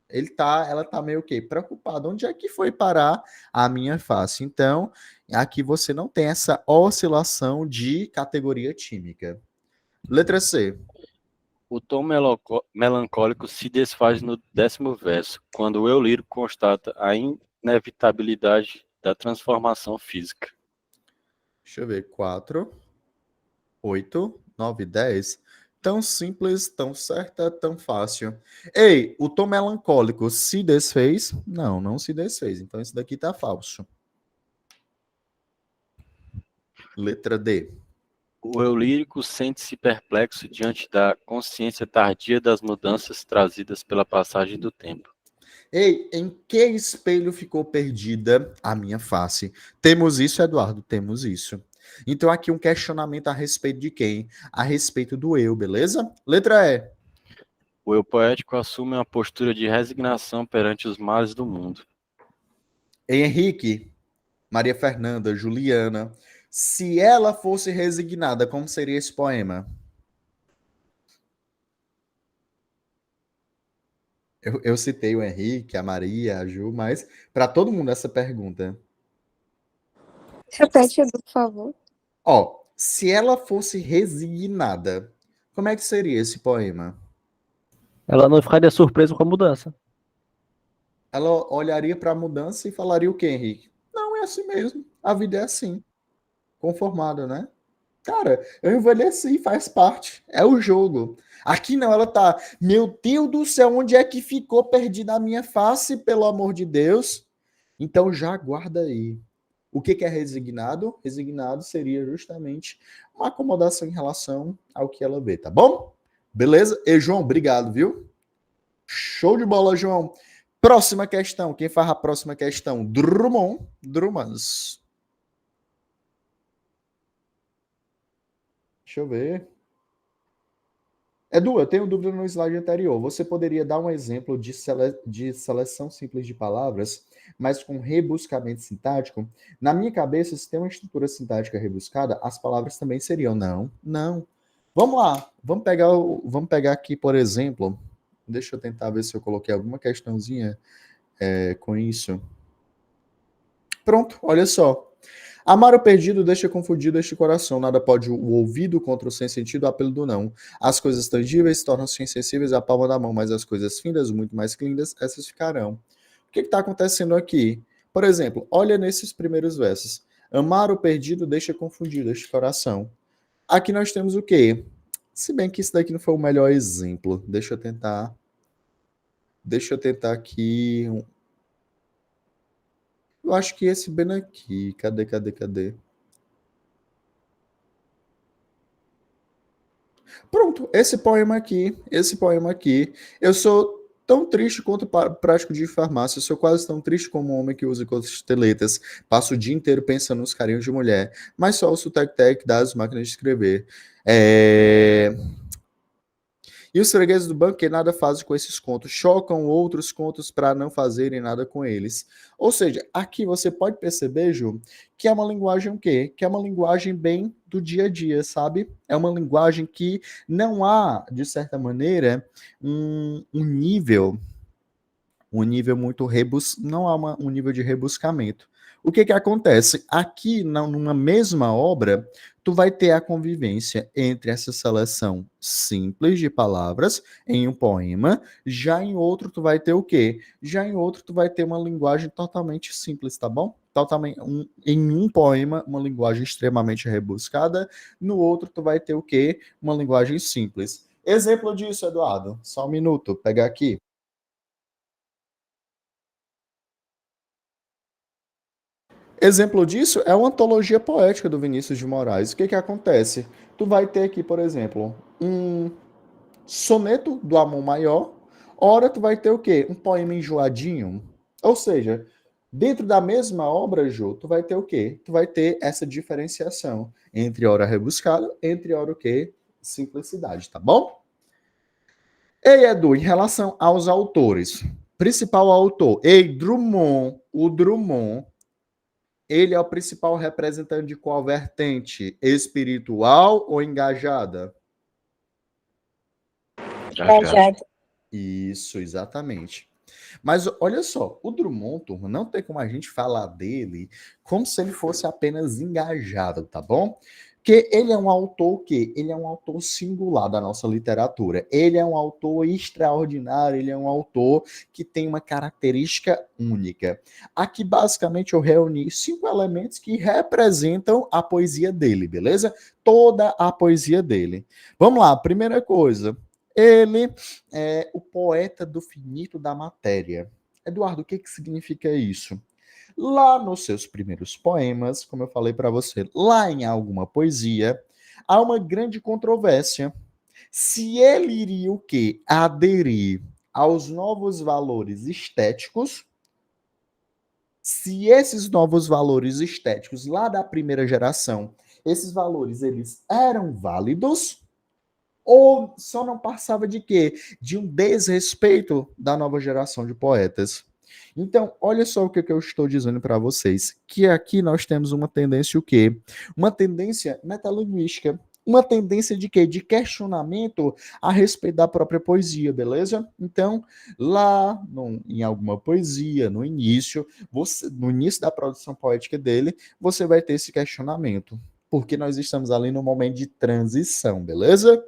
Ela tá meio que preocupada. Onde é que foi parar a minha face? Então, aqui você não tem essa oscilação de categoria tímica. Letra C. O tom melancólico se desfaz no 10º verso, quando o eu lírico constata a inevitabilidade da transformação física. Deixa eu ver. 4, 8, 9, 10. Tão simples, tão certa, tão fácil. Ei, o tom melancólico se desfez? Não, não se desfez. Então isso daqui tá falso. Letra D. O eu lírico sente-se perplexo diante da consciência tardia das mudanças trazidas pela passagem do tempo. Ei, em que espelho ficou perdida a minha face? Temos isso, Eduardo? Temos isso. Então aqui um questionamento a respeito de quem? A respeito do eu, beleza? Letra E. O eu poético assume uma postura de resignação perante os males do mundo. Henrique, Maria Fernanda, Juliana. Se ela fosse resignada, como seria esse poema? Eu citei o Henrique, a Maria, a Ju, mas para todo mundo essa pergunta. Repete, Edu, por favor. Ó, se ela fosse resignada, como é que seria esse poema? Ela não ficaria surpresa com a mudança. Ela olharia para a mudança e falaria o quê, Henrique? Não, é assim mesmo. A vida é assim. Conformada, né? Cara, eu envelheci, faz parte. É o jogo. Aqui não, ela tá. Meu Deus do céu, onde é que ficou perdida a minha face, pelo amor de Deus? Então já guarda aí. O que é resignado? Resignado seria justamente uma acomodação em relação ao que ela vê, tá bom? Beleza? E João, obrigado, viu? Show de bola, João. Próxima questão. Quem faz a próxima questão? Drummans. Deixa eu ver. Edu, eu tenho dúvida no slide anterior. Você poderia dar um exemplo de seleção simples de palavras, mas com rebuscamento sintático? Na minha cabeça, se tem uma estrutura sintática rebuscada, as palavras também seriam. Não. Vamos lá. Vamos pegar aqui, por exemplo. Deixa eu tentar ver se eu coloquei alguma questãozinha com isso. Pronto, olha só. Amar o perdido deixa confundido este coração. Nada pode o ouvido contra o sem sentido, o apelo do não. As coisas tangíveis tornam-se insensíveis à palma da mão, mas as coisas findas, muito mais lindas, essas ficarão. O que está acontecendo aqui? Por exemplo, olha nesses primeiros versos. Amar o perdido deixa confundido este coração. Aqui nós temos o quê? Se bem que isso daqui não foi o melhor exemplo. Deixa eu tentar aqui. Eu acho que esse bem aqui. Cadê? Pronto, esse poema aqui. Eu sou tão triste quanto prático de farmácia. Eu sou quase tão triste como um homem que usa costeletas. Passo o dia inteiro pensando nos carinhos de mulher. Mas só o tec-tec das máquinas de escrever. E os fregueses do banco que nada fazem com esses contos, chocam outros contos para não fazerem nada com eles. Ou seja, aqui você pode perceber, Ju, que é uma linguagem o quê? Que é uma linguagem bem do dia a dia, sabe? É uma linguagem que não há, de certa maneira, um nível muito não há um nível de rebuscamento. O que acontece? Aqui, numa mesma obra, tu vai ter a convivência entre essa seleção simples de palavras em um poema, já em outro tu vai ter o quê? Já em outro tu vai ter uma linguagem totalmente simples, tá bom? Em um poema, uma linguagem extremamente rebuscada, no outro tu vai ter o quê? Uma linguagem simples. Exemplo disso, Eduardo, só um minuto, pegar aqui. Exemplo disso é uma antologia poética do Vinícius de Moraes. O que acontece? Tu vai ter aqui, por exemplo, um soneto do amor maior. Ora, tu vai ter o quê? Um poema enjoadinho. Ou seja, dentro da mesma obra, Ju, tu vai ter o quê? Tu vai ter essa diferenciação entre ora rebuscado, entre ora o quê? Simplicidade, tá bom? Ei, Edu, em relação aos autores. Principal autor. Ei, Drummond. O Drummond, ele é o principal representante de qual vertente? Espiritual ou engajada? Engajado. Isso, exatamente. Mas olha só, o Drummond, turma, não tem como a gente falar dele como se ele fosse apenas engajado, tá bom? Porque ele é um autor que ele é um autor singular da nossa literatura. Ele é um autor extraordinário, ele é um autor que tem uma característica única. Aqui basicamente eu reuni 5 elementos que representam a poesia dele, beleza? Toda a poesia dele. Vamos lá, primeira coisa, ele é o poeta do finito da matéria. Eduardo, o que significa isso? Lá nos seus primeiros poemas, como eu falei para você, lá em Alguma Poesia, há uma grande controvérsia. Se ele iria o quê? Aderir aos novos valores estéticos, se esses novos valores estéticos lá da primeira geração, esses valores eles eram válidos, ou só não passava de quê? De um desrespeito da nova geração de poetas. Então, olha só o que eu estou dizendo para vocês, que aqui nós temos uma tendência o quê? Uma tendência metalinguística, uma tendência de quê? De questionamento a respeito da própria poesia, beleza? Então, lá em Alguma Poesia, no início da produção poética dele, você vai ter esse questionamento, porque nós estamos ali no momento de transição, beleza?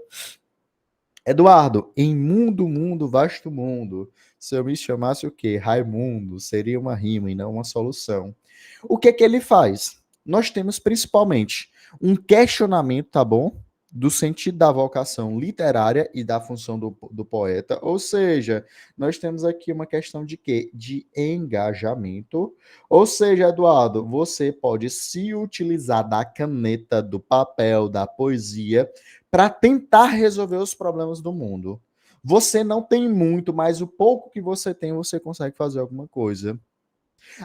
Eduardo, em mundo, vasto mundo, se eu me chamasse o quê? Raimundo, seria uma rima e não uma solução. O que é que ele faz? Nós temos principalmente um questionamento, tá bom? Do sentido da vocação literária e da função do poeta, ou seja, nós temos aqui uma questão de quê? De engajamento, ou seja, Eduardo, você pode se utilizar da caneta, do papel, da poesia, para tentar resolver os problemas do mundo. Você não tem muito, mas o pouco que você tem, você consegue fazer alguma coisa.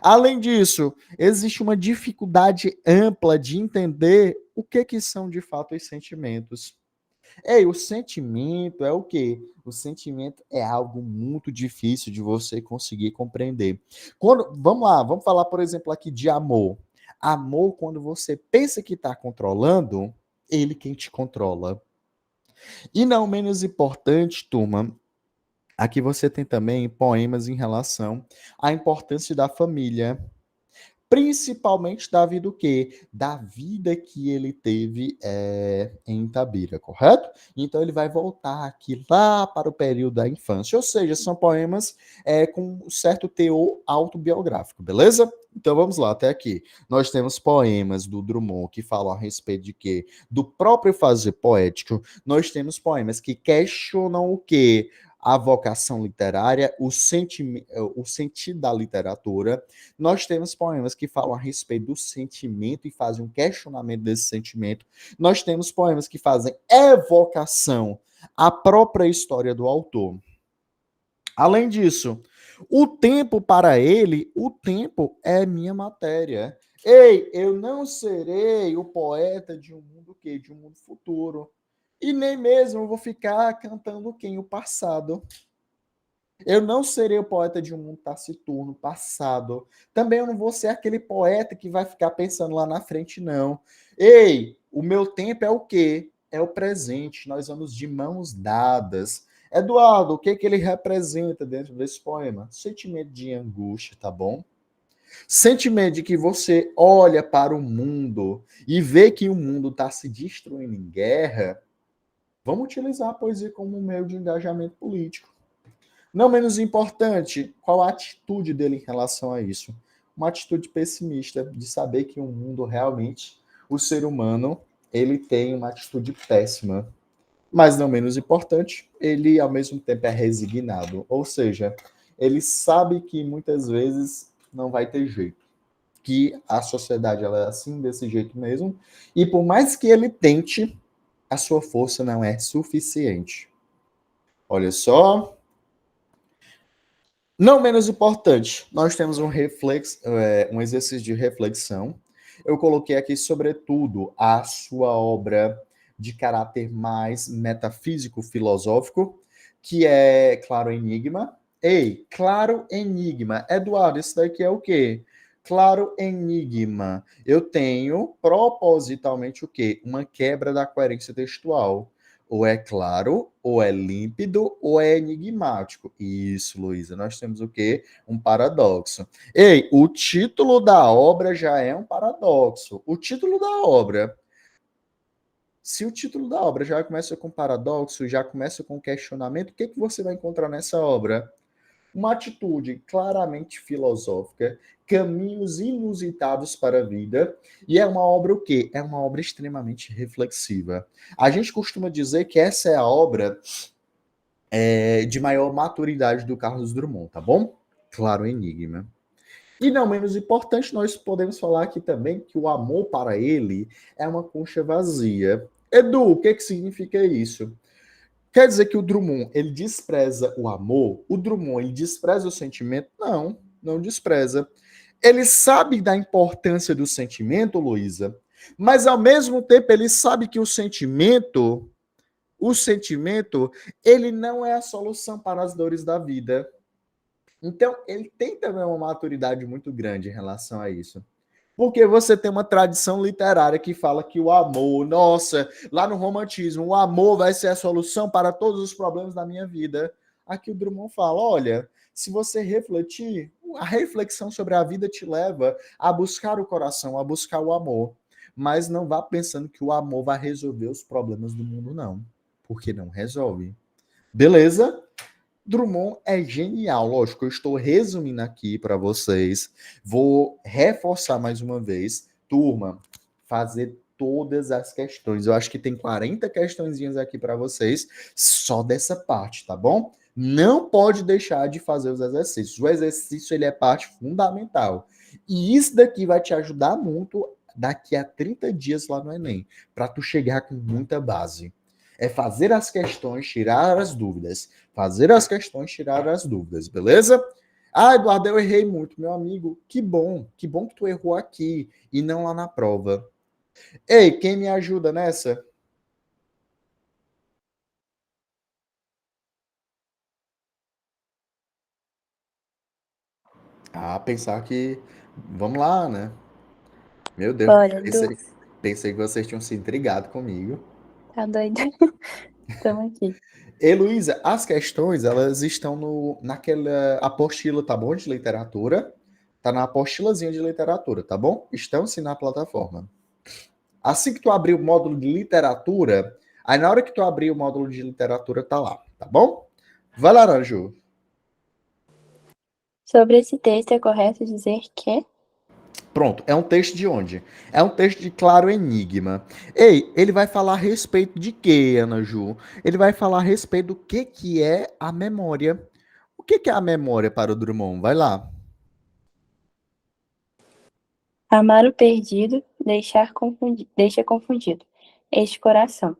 Além disso, existe uma dificuldade ampla de entender o que são de fato os sentimentos. Ei, o sentimento é o quê? O sentimento é algo muito difícil de você conseguir compreender. Vamos lá, vamos falar, por exemplo, aqui de amor. Amor, quando você pensa que está controlando, ele quem te controla. E não menos importante, turma, aqui você tem também poemas em relação à importância da família, principalmente da vida o quê? Da vida que ele teve em Itabira, correto? Então ele vai voltar aqui lá para o período da infância, ou seja, são poemas com um certo teor autobiográfico, beleza? Então vamos lá, até aqui. Nós temos poemas do Drummond que falam a respeito de quê? Do próprio fazer poético. Nós temos poemas que questionam o quê? A vocação literária, o sentido da literatura. Nós temos poemas que falam a respeito do sentimento e fazem um questionamento desse sentimento. Nós temos poemas que fazem evocação à própria história do autor. Além disso, o tempo para ele, o tempo é minha matéria. Ei, eu não serei o poeta de um mundo quê? De um mundo futuro. E nem mesmo eu vou ficar cantando o passado. Eu não serei o poeta de um mundo taciturno, passado. Também eu não vou ser aquele poeta que vai ficar pensando lá na frente, não. Ei, o meu tempo é o quê? É o presente. Nós vamos de mãos dadas. Eduardo, o que ele representa dentro desse poema? Sentimento de angústia, tá bom? Sentimento de que você olha para o mundo e vê que o mundo está se destruindo em guerra. Vamos utilizar a poesia como um meio de engajamento político. Não menos importante, qual a atitude dele em relação a isso? Uma atitude pessimista, de saber que o mundo realmente, o ser humano, ele tem uma atitude péssima. Mas não menos importante, ele ao mesmo tempo é resignado. Ou seja, ele sabe que muitas vezes não vai ter jeito. Que a sociedade ela é assim, desse jeito mesmo. E por mais que ele tente, a sua força não é suficiente. Olha só. Não menos importante, nós temos um exercício de reflexão. Eu coloquei aqui, sobretudo, a sua obra de caráter mais metafísico-filosófico, que é Claro Enigma. Ei, Claro Enigma. Eduardo, isso daqui é o quê? Claro enigma. Eu tenho propositalmente o quê? Uma quebra da coerência textual. Ou é claro, ou é límpido, ou é enigmático. Isso, Luísa. Nós temos o quê? Um paradoxo. Ei, o título da obra já é um paradoxo. O título da obra. Se o título da obra já começa com paradoxo, já começa com questionamento, o que, que você vai encontrar nessa obra? Uma atitude claramente filosófica, caminhos inusitados para a vida, e é uma obra o quê? É uma obra extremamente reflexiva. A gente costuma dizer que essa é a obra de maior maturidade do Carlos Drummond, tá bom? Claro, enigma. E não menos importante, nós podemos falar aqui também que o amor para ele é uma concha vazia. Edu, o que significa isso? Quer dizer que o Drummond, ele despreza o amor? O Drummond, ele despreza o sentimento? Não, não despreza. Ele sabe da importância do sentimento, Luísa, mas ao mesmo tempo ele sabe que o sentimento, ele não é a solução para as dores da vida. Então, ele tem também uma maturidade muito grande em relação a isso. Porque você tem uma tradição literária que fala que o amor, nossa, lá no romantismo, o amor vai ser a solução para todos os problemas da minha vida. Aqui o Drummond fala, olha, se você refletir, a reflexão sobre a vida te leva a buscar o coração, a buscar o amor. Mas não vá pensando que o amor vai resolver os problemas do mundo, não. Porque não resolve. Beleza? Drummond é genial, lógico, eu estou resumindo aqui para vocês. Vou reforçar mais uma vez. Turma, fazer todas as questões. Eu acho que tem 40 questõezinhas aqui para vocês, só dessa parte, tá bom? Não pode deixar de fazer os exercícios. O exercício ele é parte fundamental. E isso daqui vai te ajudar muito daqui a 30 dias lá no Enem, para tu chegar com muita base. É fazer as questões, tirar as dúvidas. Fazer as questões, tirar as dúvidas, beleza? Ah, Eduardo, eu errei muito, meu amigo. Que bom que tu errou aqui e não lá na prova. Ei, quem me ajuda nessa? Ah, pensar que. Vamos lá, né? Meu Deus, Bora, pensei que vocês tinham se intrigado comigo. tá doida? Estamos aqui. Heloísa, as questões, elas estão naquela apostila, tá bom? De literatura. Tá na apostilazinha de literatura, tá bom? Estão sim na plataforma. Assim que tu abrir o módulo de literatura, aí na hora que tu abrir o módulo de literatura, tá lá, tá bom? Vai lá, Anju. Sobre esse texto, é correto dizer que Pronto, é um texto de onde? É um texto de claro enigma. Ei, ele vai falar a respeito de quê, Ana Ju? Ele vai falar a respeito do que é a memória. O que é a memória para o Drummond? Vai lá. amar o perdido, deixa confundido este coração.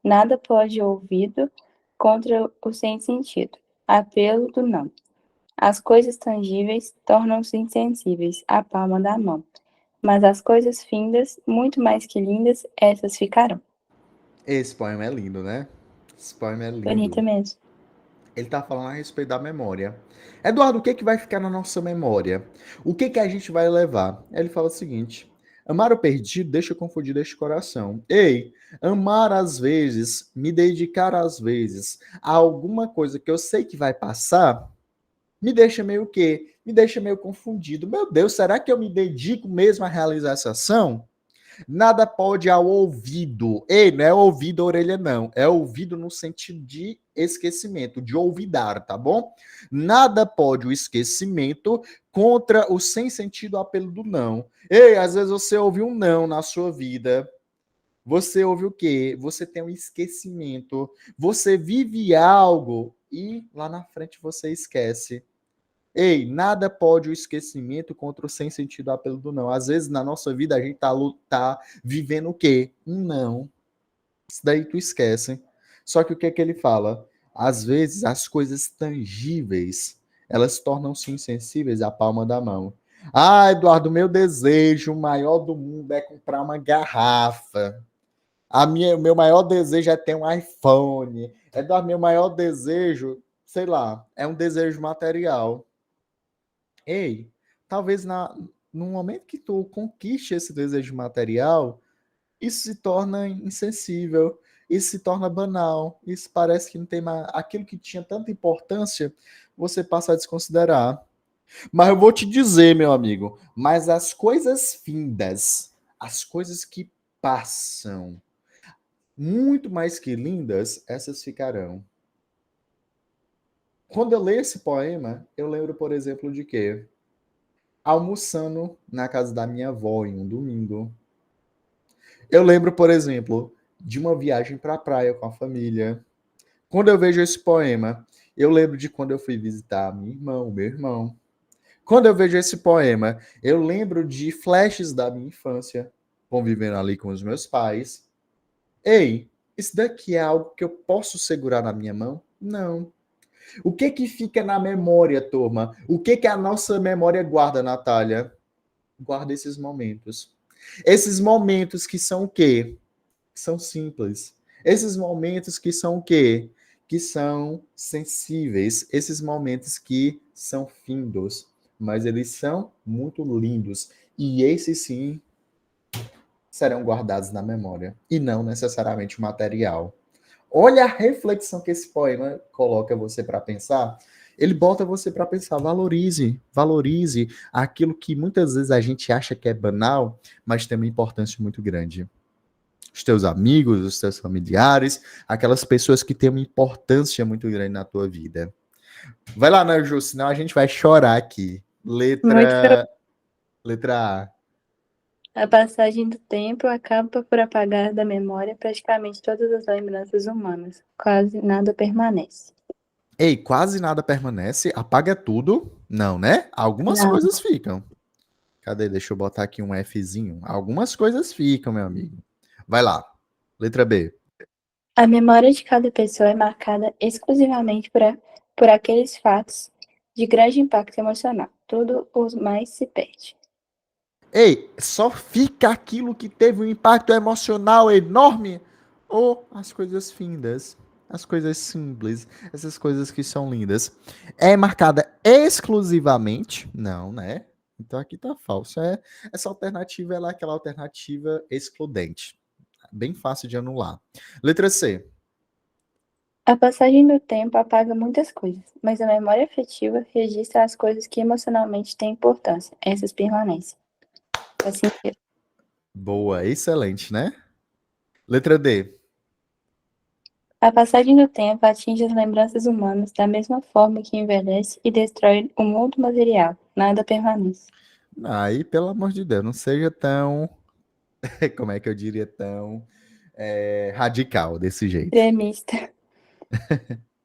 Nada pode ouvido contra o sem sentido. Apelo do não. As coisas tangíveis tornam-se insensíveis à palma da mão. Mas as coisas findas, muito mais que lindas, essas ficarão. Esse poema é lindo, né? Esse poema é Bonita lindo. mesmo. Ele está falando a respeito da memória. Eduardo, o que vai ficar na nossa memória? O que a gente vai levar? Ele fala o seguinte: amar o perdido deixa confundido este coração. Ei, amar às vezes, me dedicar às vezes a alguma coisa que eu sei que vai passar, me deixa meio o quê? Me deixa meio confundido. Meu Deus, será que eu me dedico mesmo a realizar essa ação? Nada pode ao ouvido. Ei, não é ouvido a orelha, não. É ouvido no sentido de esquecimento, de olvidar, tá bom? Nada pode o esquecimento contra o sem sentido apelo do não. Ei, às vezes você ouve um não na sua vida. Você ouve o quê? Você tem um esquecimento. Você vive algo e lá na frente você esquece. Ei, nada pode o esquecimento contra o sem sentido apelo do não. Às vezes na nossa vida a gente tá vivendo o quê? Um não. Isso daí tu esquece. Só que o que é que ele fala? Às vezes as coisas tangíveis, elas tornam-se insensíveis à palma da mão. Ah, Eduardo, meu desejo maior do mundo é comprar uma garrafa. Meu maior desejo é ter um iPhone. Eduardo, meu maior desejo, sei lá, é um desejo material. Ei, talvez No momento que tu conquiste esse desejo material, isso se torna insensível, isso se torna banal, isso parece que não tem mais aquilo que tinha tanta importância, você passa a desconsiderar. Mas eu vou te dizer, meu amigo, mas as coisas findas, as coisas que passam, muito mais que lindas, essas ficarão. Quando eu leio esse poema, eu lembro, por exemplo, de quê? Almoçando na casa da minha avó em um domingo. Eu lembro, por exemplo, de uma viagem para a praia com a família. Quando eu vejo esse poema, eu lembro de quando eu fui visitar minha irmã, o meu irmão. Quando eu vejo esse poema, eu lembro de flashes da minha infância, convivendo ali com os meus pais. Ei, isso daqui é algo que eu posso segurar na minha mão? Não. O que que fica na memória, turma? O que que a nossa memória guarda, Natália? Guarda esses momentos. Esses momentos que são o quê? São simples. Esses momentos que são o quê? Que são sensíveis. Esses momentos que são findos. Mas eles são muito lindos. E esses sim serão guardados na memória. E não necessariamente o material. Olha a reflexão que esse poema coloca você para pensar. Ele bota você para pensar, valorize, valorize aquilo que muitas vezes a gente acha que é banal, mas tem uma importância muito grande. Os teus amigos, os teus familiares, aquelas pessoas que têm uma importância muito grande na tua vida. Vai lá, né, Ju? Senão a gente vai chorar aqui. Muito Letra A. A passagem do tempo acaba por apagar da memória praticamente todas as lembranças humanas. Quase nada permanece. Ei, quase nada permanece. Apaga tudo? Não, né? Algumas Não. coisas ficam. Cadê? Deixa eu botar aqui um Fzinho. Algumas coisas ficam, meu amigo. Vai lá. Letra B. A memória de cada pessoa é marcada exclusivamente por aqueles fatos de grande impacto emocional. Tudo o mais se perde. Ei, só fica aquilo que teve um impacto emocional enorme ou as coisas findas, as coisas simples, essas coisas que são lindas. É marcada exclusivamente? Não, né? Então aqui tá falso. Essa alternativa ela é aquela alternativa excludente. Bem fácil de anular. Letra C. A passagem do tempo apaga muitas coisas, mas a memória afetiva registra as coisas que emocionalmente têm importância. Essas permanecem. Faz sentido. Boa, excelente, né? Letra D. A passagem do tempo atinge as lembranças humanas da mesma forma que envelhece e destrói o mundo material. Nada permanece. Aí, pelo amor de Deus, não seja tão, como é que eu diria, tão radical desse jeito. Extremista.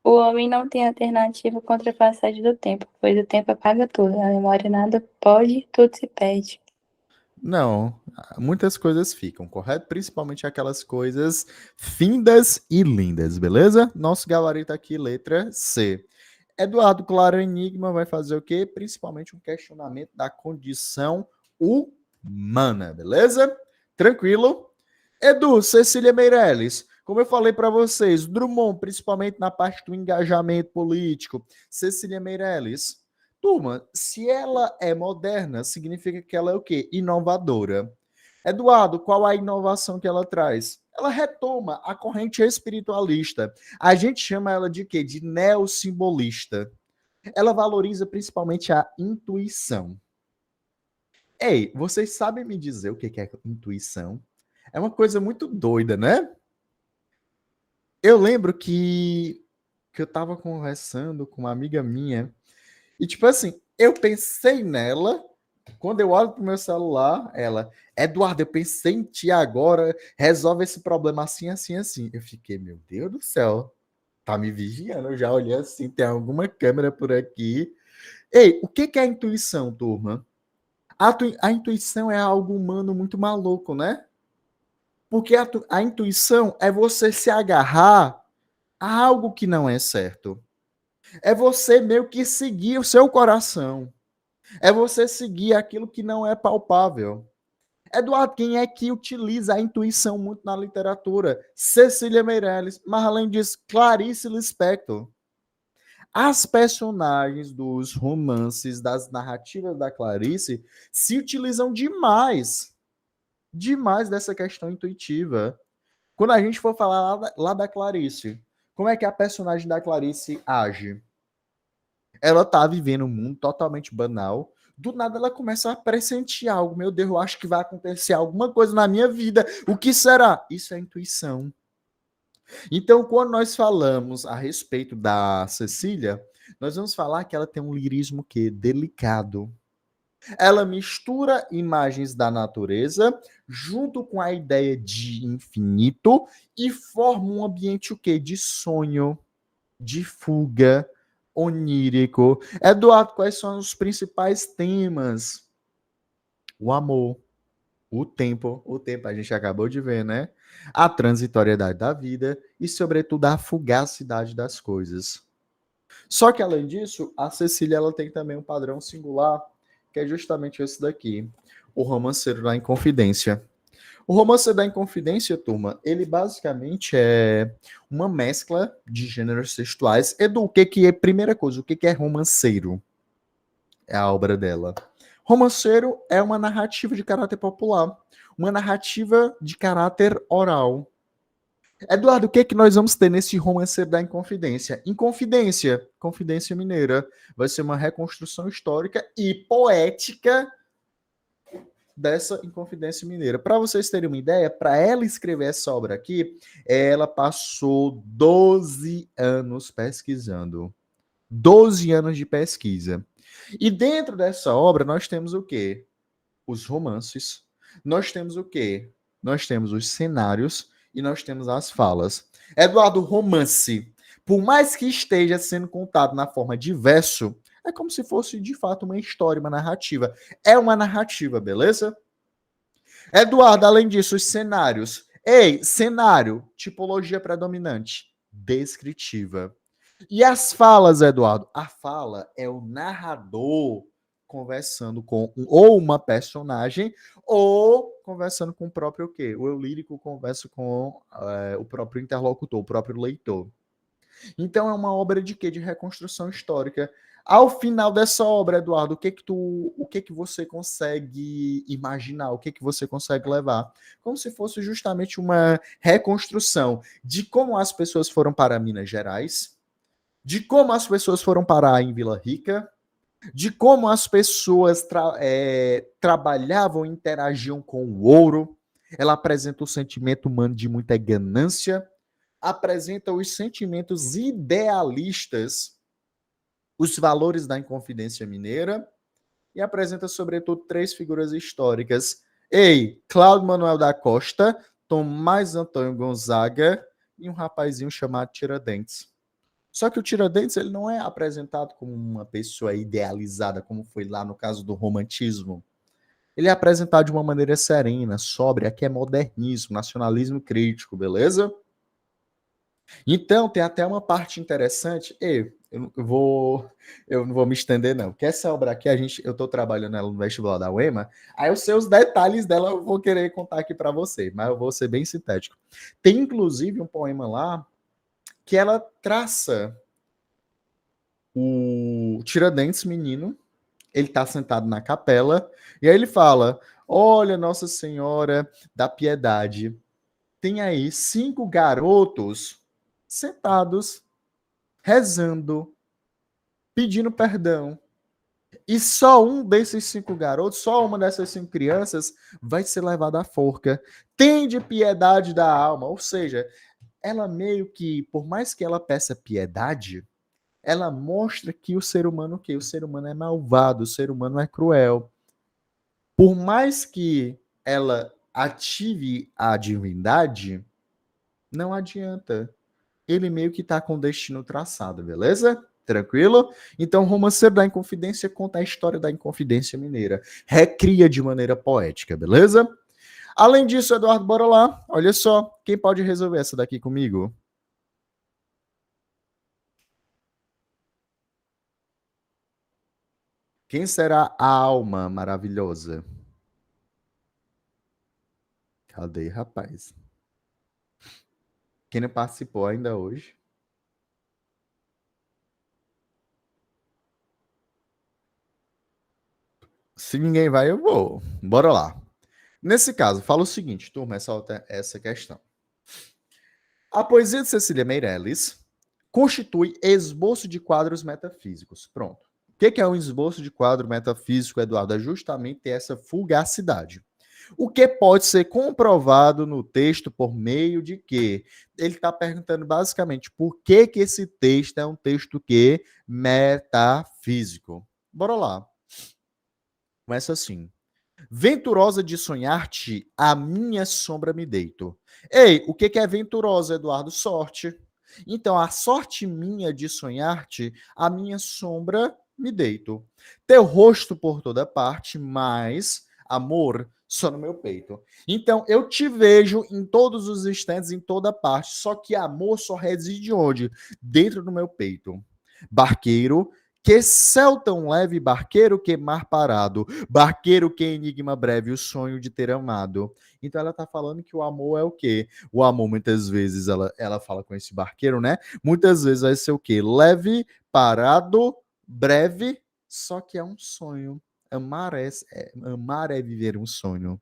O homem não tem alternativa contra a passagem do tempo, pois o tempo apaga tudo. A memória nada pode, tudo se perde. Não, muitas coisas ficam, correto? Principalmente aquelas coisas findas e lindas, beleza? Nosso gabarito aqui, letra C. Eduardo Claro Enigma vai fazer o quê? Principalmente um questionamento da condição humana, beleza? Tranquilo? Edu, Cecília Meirelles, como eu falei para vocês, Drummond, principalmente na parte do engajamento político. Cecília Meirelles, turma, se ela é moderna, significa que ela é o quê? Inovadora. Eduardo, qual a inovação que ela traz? Ela retoma a corrente espiritualista. A gente chama ela de quê? De neossimbolista. Ela valoriza principalmente a intuição. Ei, vocês sabem me dizer o que é intuição? É uma coisa muito doida, né? Eu lembro que eu tava conversando com uma amiga minha e, tipo assim, eu pensei nela. Quando eu olho pro meu celular, ela, Eduardo, eu pensei em ti agora, resolve esse problema assim, assim, assim. Eu fiquei, meu Deus do céu, tá me vigiando. Eu já olhei assim, tem alguma câmera por aqui. Ei, o que é a intuição, turma? A intuição é algo humano muito maluco, né? Porque a intuição é você se agarrar a algo que não é certo. É você meio que seguir o seu coração. É você seguir aquilo que não é palpável. Eduardo, quem é que utiliza a intuição muito na literatura? Cecília Meirelles, mas além disso, Clarice Lispector. As personagens dos romances, das narrativas da Clarice, se utilizam demais dessa questão intuitiva. Quando a gente for falar lá da Clarice, como é que a personagem da Clarice age? Ela tá vivendo um mundo totalmente banal. Do nada ela começa a pressentir algo. Meu Deus, eu acho que vai acontecer alguma coisa na minha vida. O que será? Isso é intuição. Então, quando nós falamos a respeito da Cecília, nós vamos falar que ela tem um lirismo que delicado. Ela mistura imagens da natureza junto com a ideia de infinito e forma um ambiente o quê? De sonho, de fuga, onírico. Eduardo, quais são os principais temas? O amor, o tempo a gente acabou de ver, né? A transitoriedade da vida e, sobretudo, a fugacidade das coisas. Só que, além disso, a Cecília ela tem também um padrão singular, que é justamente esse daqui, o romanceiro da Inconfidência. O romance da Inconfidência, turma, ele basicamente é uma mescla de gêneros textuais. Edu, o que que é, primeira coisa, o que que é romanceiro? É a obra dela. Romanceiro é uma narrativa de caráter popular, uma narrativa de caráter oral. Eduardo, o que que nós vamos ter nesse romanceiro da Inconfidência? Inconfidência, Confidência Mineira, vai ser uma reconstrução histórica e poética dessa Inconfidência Mineira. Para vocês terem uma ideia, para ela escrever essa obra aqui, ela passou 12 anos pesquisando. 12 anos de pesquisa. E dentro dessa obra nós temos o quê? Os romances. Nós temos o quê? Nós temos os cenários e nós temos as falas. Eduardo, romance, por mais que esteja sendo contado na forma de verso, é como se fosse de fato uma história, uma narrativa. É uma narrativa, beleza? Eduardo, além disso, os cenários. Ei, cenário, tipologia predominante, descritiva. E as falas, Eduardo? A fala é o narrador conversando com ou uma personagem ou conversando com o próprio o quê? O eu lírico conversa com o próprio interlocutor, o próprio leitor. Então é uma obra de quê? De reconstrução histórica. Ao final dessa obra, Eduardo, o que que você consegue imaginar? O que que você consegue levar? Como se fosse justamente uma reconstrução de como as pessoas foram para Minas Gerais, de como as pessoas foram parar em Vila Rica, de como as pessoas trabalhavam e interagiam com o ouro. Ela apresenta o sentimento humano de muita ganância, apresenta os sentimentos idealistas, os valores da Inconfidência Mineira e apresenta, sobretudo, três figuras históricas. Ei, Cláudio Manuel da Costa, Tomás Antônio Gonzaga e um rapazinho chamado Tiradentes. Só que o Tiradentes ele não é apresentado como uma pessoa idealizada, como foi lá no caso do romantismo. Ele é apresentado de uma maneira serena, sóbria, que é modernismo, nacionalismo crítico, beleza? Então, tem até uma parte interessante. Eu não vou me estender, não. Porque essa obra aqui, eu estou trabalhando ela no vestibular da UEMA, aí os seus detalhes dela eu vou querer contar aqui para você, mas eu vou ser bem sintético. Tem, inclusive, um poema lá que ela traça o Tiradentes menino, ele está sentado na capela, e aí ele fala: olha, Nossa Senhora da Piedade, tem aí 5 garotos sentados, rezando, pedindo perdão. E só um desses 5 garotos, só uma dessas 5 crianças vai ser levada à forca. Tende piedade da alma. Ou seja, ela meio que, por mais que ela peça piedade, ela mostra que o ser humano, o ser humano é malvado, o ser humano é cruel. Por mais que ela ative a divindade, não adianta. Ele meio que está com o destino traçado, beleza? Tranquilo? Então, Romanceiro da Inconfidência conta a história da Inconfidência Mineira. Recria de maneira poética, beleza? Além disso, Eduardo, bora lá. Olha só, quem pode resolver essa daqui comigo? Quem será a alma maravilhosa? Cadê, rapaz? Quem não participou ainda hoje? Se ninguém vai, eu vou. Bora lá. Nesse caso, fala o seguinte, turma, essa questão. A poesia de Cecília Meirelles constitui esboço de quadros metafísicos. Pronto. O que é um esboço de quadro metafísico, Eduardo? É justamente essa fugacidade. O que pode ser comprovado no texto por meio de quê? Ele está perguntando basicamente por que esse texto é um texto que metafísico. Bora lá. Começa assim. Venturosa de sonhar-te, a minha sombra me deito. Ei, o que é venturosa, Eduardo? Sorte. Então, a sorte minha de sonhar-te, a minha sombra me deito. Teu rosto por toda parte, mas amor só no meu peito. Então, eu te vejo em todos os instantes, em toda parte, só que amor só reside onde? Dentro do meu peito. Barqueiro, que céu tão leve, barqueiro, que mar parado. Barqueiro, que enigma breve, o sonho de ter amado. Então ela tá falando que o amor é o quê? O amor, muitas vezes, ela fala com esse barqueiro, né? Muitas vezes vai ser o quê? Leve, parado, breve, só que é um sonho. Amar é viver um sonho.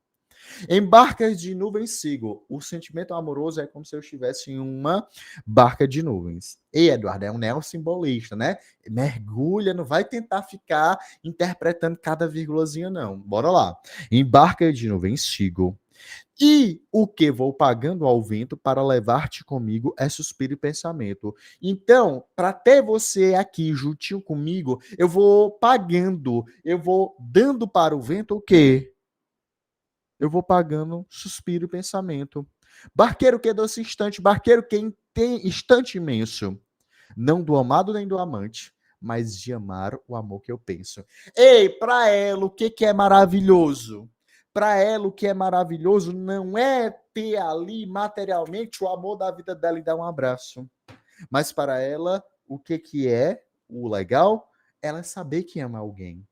Em barcas de nuvens sigo. O sentimento amoroso é como se eu estivesse em uma barca de nuvens. E, Eduardo, é um neossimbolista, né? Mergulha, não vai tentar ficar interpretando cada vírgulazinha, não. Bora lá. Em barca de nuvens sigo. E o que vou pagando ao vento para levar-te comigo é suspiro e pensamento. Então, para ter você aqui juntinho comigo, eu vou pagando, eu vou dando para o vento o quê? Eu vou pagando suspiro e pensamento. Barqueiro que é doce instante, barqueiro que tem instante imenso. Não do amado nem do amante, mas de amar o amor que eu penso. Ei, para ela, o que é maravilhoso? Para ela, o que é maravilhoso não é ter ali materialmente o amor da vida dela e dar um abraço. Mas para ela, o que é o legal? Ela é saber que ama alguém.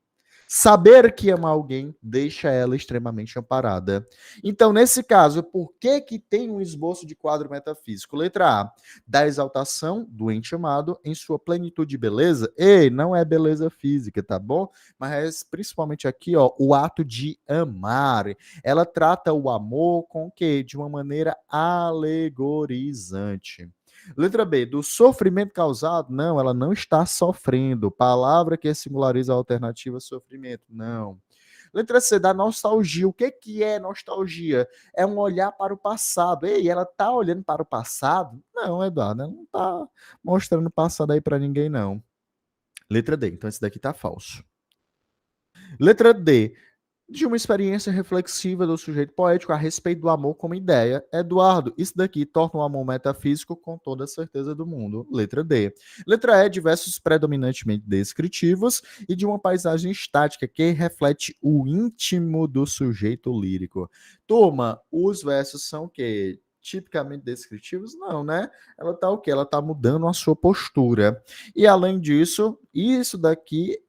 Saber que ama alguém deixa ela extremamente amparada. Então, nesse caso, por que tem um esboço de quadro metafísico? Letra A, da exaltação do ente amado em sua plenitude de beleza. Ei, não é beleza física, tá bom? Mas principalmente aqui, ó, o ato de amar. Ela trata o amor com o quê? De uma maneira alegorizante. Letra B, do sofrimento causado? Não, ela não está sofrendo. Palavra que singulariza a alternativa sofrimento. Não. Letra C, da nostalgia. O que é nostalgia? É um olhar para o passado. Ei, ela está olhando para o passado? Não, Eduardo, ela não está mostrando o passado aí para ninguém, não. Letra D, então esse daqui está falso. Letra D, de uma experiência reflexiva do sujeito poético a respeito do amor como ideia. Eduardo, isso daqui torna o amor metafísico com toda a certeza do mundo. Letra D. Letra E, de versos predominantemente descritivos e de uma paisagem estática que reflete o íntimo do sujeito lírico. Turma, os versos são o quê? Tipicamente descritivos? Não, né? Ela tá o quê? Ela tá mudando a sua postura. E além disso, isso daqui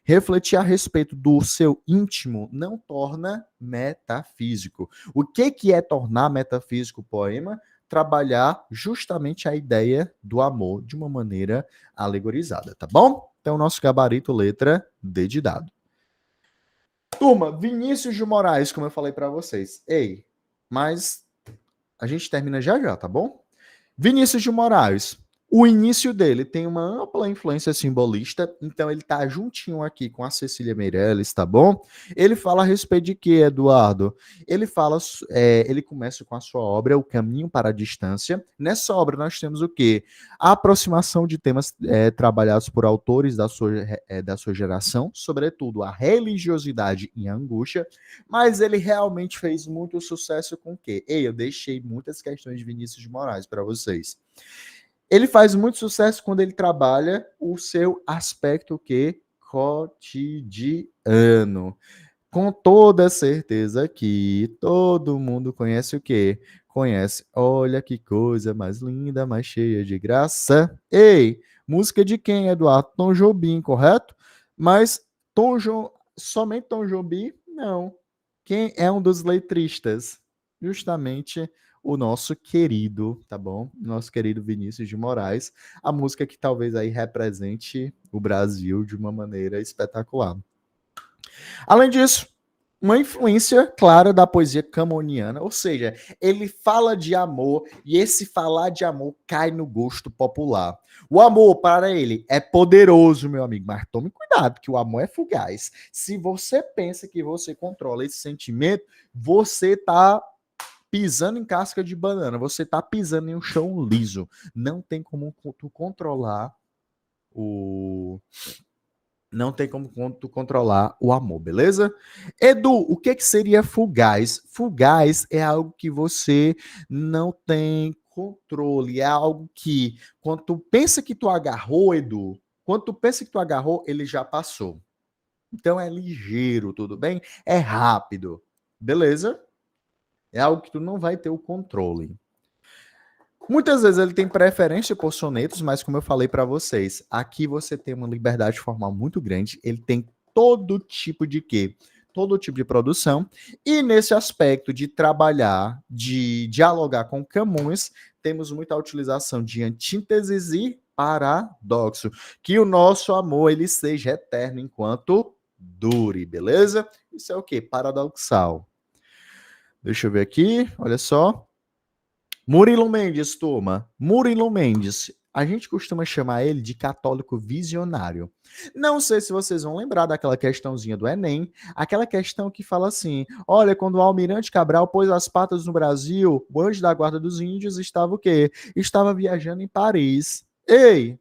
refletir a respeito do seu íntimo não torna metafísico. O que é tornar metafísico o poema? Trabalhar justamente a ideia do amor de uma maneira alegorizada, tá bom? Então, nosso gabarito, letra D de dado. Turma, Vinícius de Moraes, como eu falei para vocês. Ei, mas a gente termina já já, tá bom? Vinícius de Moraes. O início dele tem uma ampla influência simbolista, então ele tá juntinho aqui com a Cecília Meirelles, tá bom? Ele fala a respeito de quê, Eduardo? Ele fala, ele começa com a sua obra O Caminho para a Distância. Nessa obra nós temos o quê? A aproximação de temas trabalhados por autores da sua geração, sobretudo a religiosidade e a angústia, mas ele realmente fez muito sucesso com o quê? Ei, eu deixei muitas questões de Vinícius de Moraes para vocês. Ele faz muito sucesso quando ele trabalha o seu aspecto que cotidiano. Com toda certeza que todo mundo conhece o quê? Conhece. Olha que coisa mais linda, mais cheia de graça. Ei, música de quem, Eduardo? Tom Jobim, correto? Mas somente Tom Jobim? Não. Quem é um dos letristas? Justamente o nosso querido, tá bom? Nosso querido Vinícius de Moraes, a música que talvez aí represente o Brasil de uma maneira espetacular. Além disso, uma influência clara da poesia camoniana, ou seja, ele fala de amor e esse falar de amor cai no gosto popular. O amor, para ele, é poderoso, meu amigo, mas tome cuidado, que o amor é fugaz. Se você pensa que você controla esse sentimento, você está pisando em casca de banana, você está pisando em um chão liso. Não tem como tu controlar o não tem como tu controlar o amor, beleza? Edu, o que que seria fugaz? Fugaz é algo que você não tem controle, é algo que quando tu pensa que tu agarrou, Edu, quando tu pensa que tu agarrou, ele já passou. Então é ligeiro, tudo bem? É rápido, beleza? É algo que tu não vai ter o controle. Muitas vezes ele tem preferência por sonetos, mas como eu falei para vocês, aqui você tem uma liberdade formal muito grande. Ele tem todo tipo de quê? Todo tipo de produção. E nesse aspecto de trabalhar, de dialogar com Camões, temos muita utilização de antíteses e paradoxo. Que o nosso amor ele seja eterno enquanto dure, beleza? Isso é o quê? Paradoxal. Deixa eu ver aqui, olha só. Murilo Mendes, turma. Murilo Mendes. A gente costuma chamar ele de católico visionário. Não sei se vocês vão lembrar daquela questãozinha do Enem, aquela questão que fala assim: olha, quando o Almirante Cabral pôs as patas no Brasil, o anjo da guarda dos índios estava o quê? Estava viajando em Paris. Ei,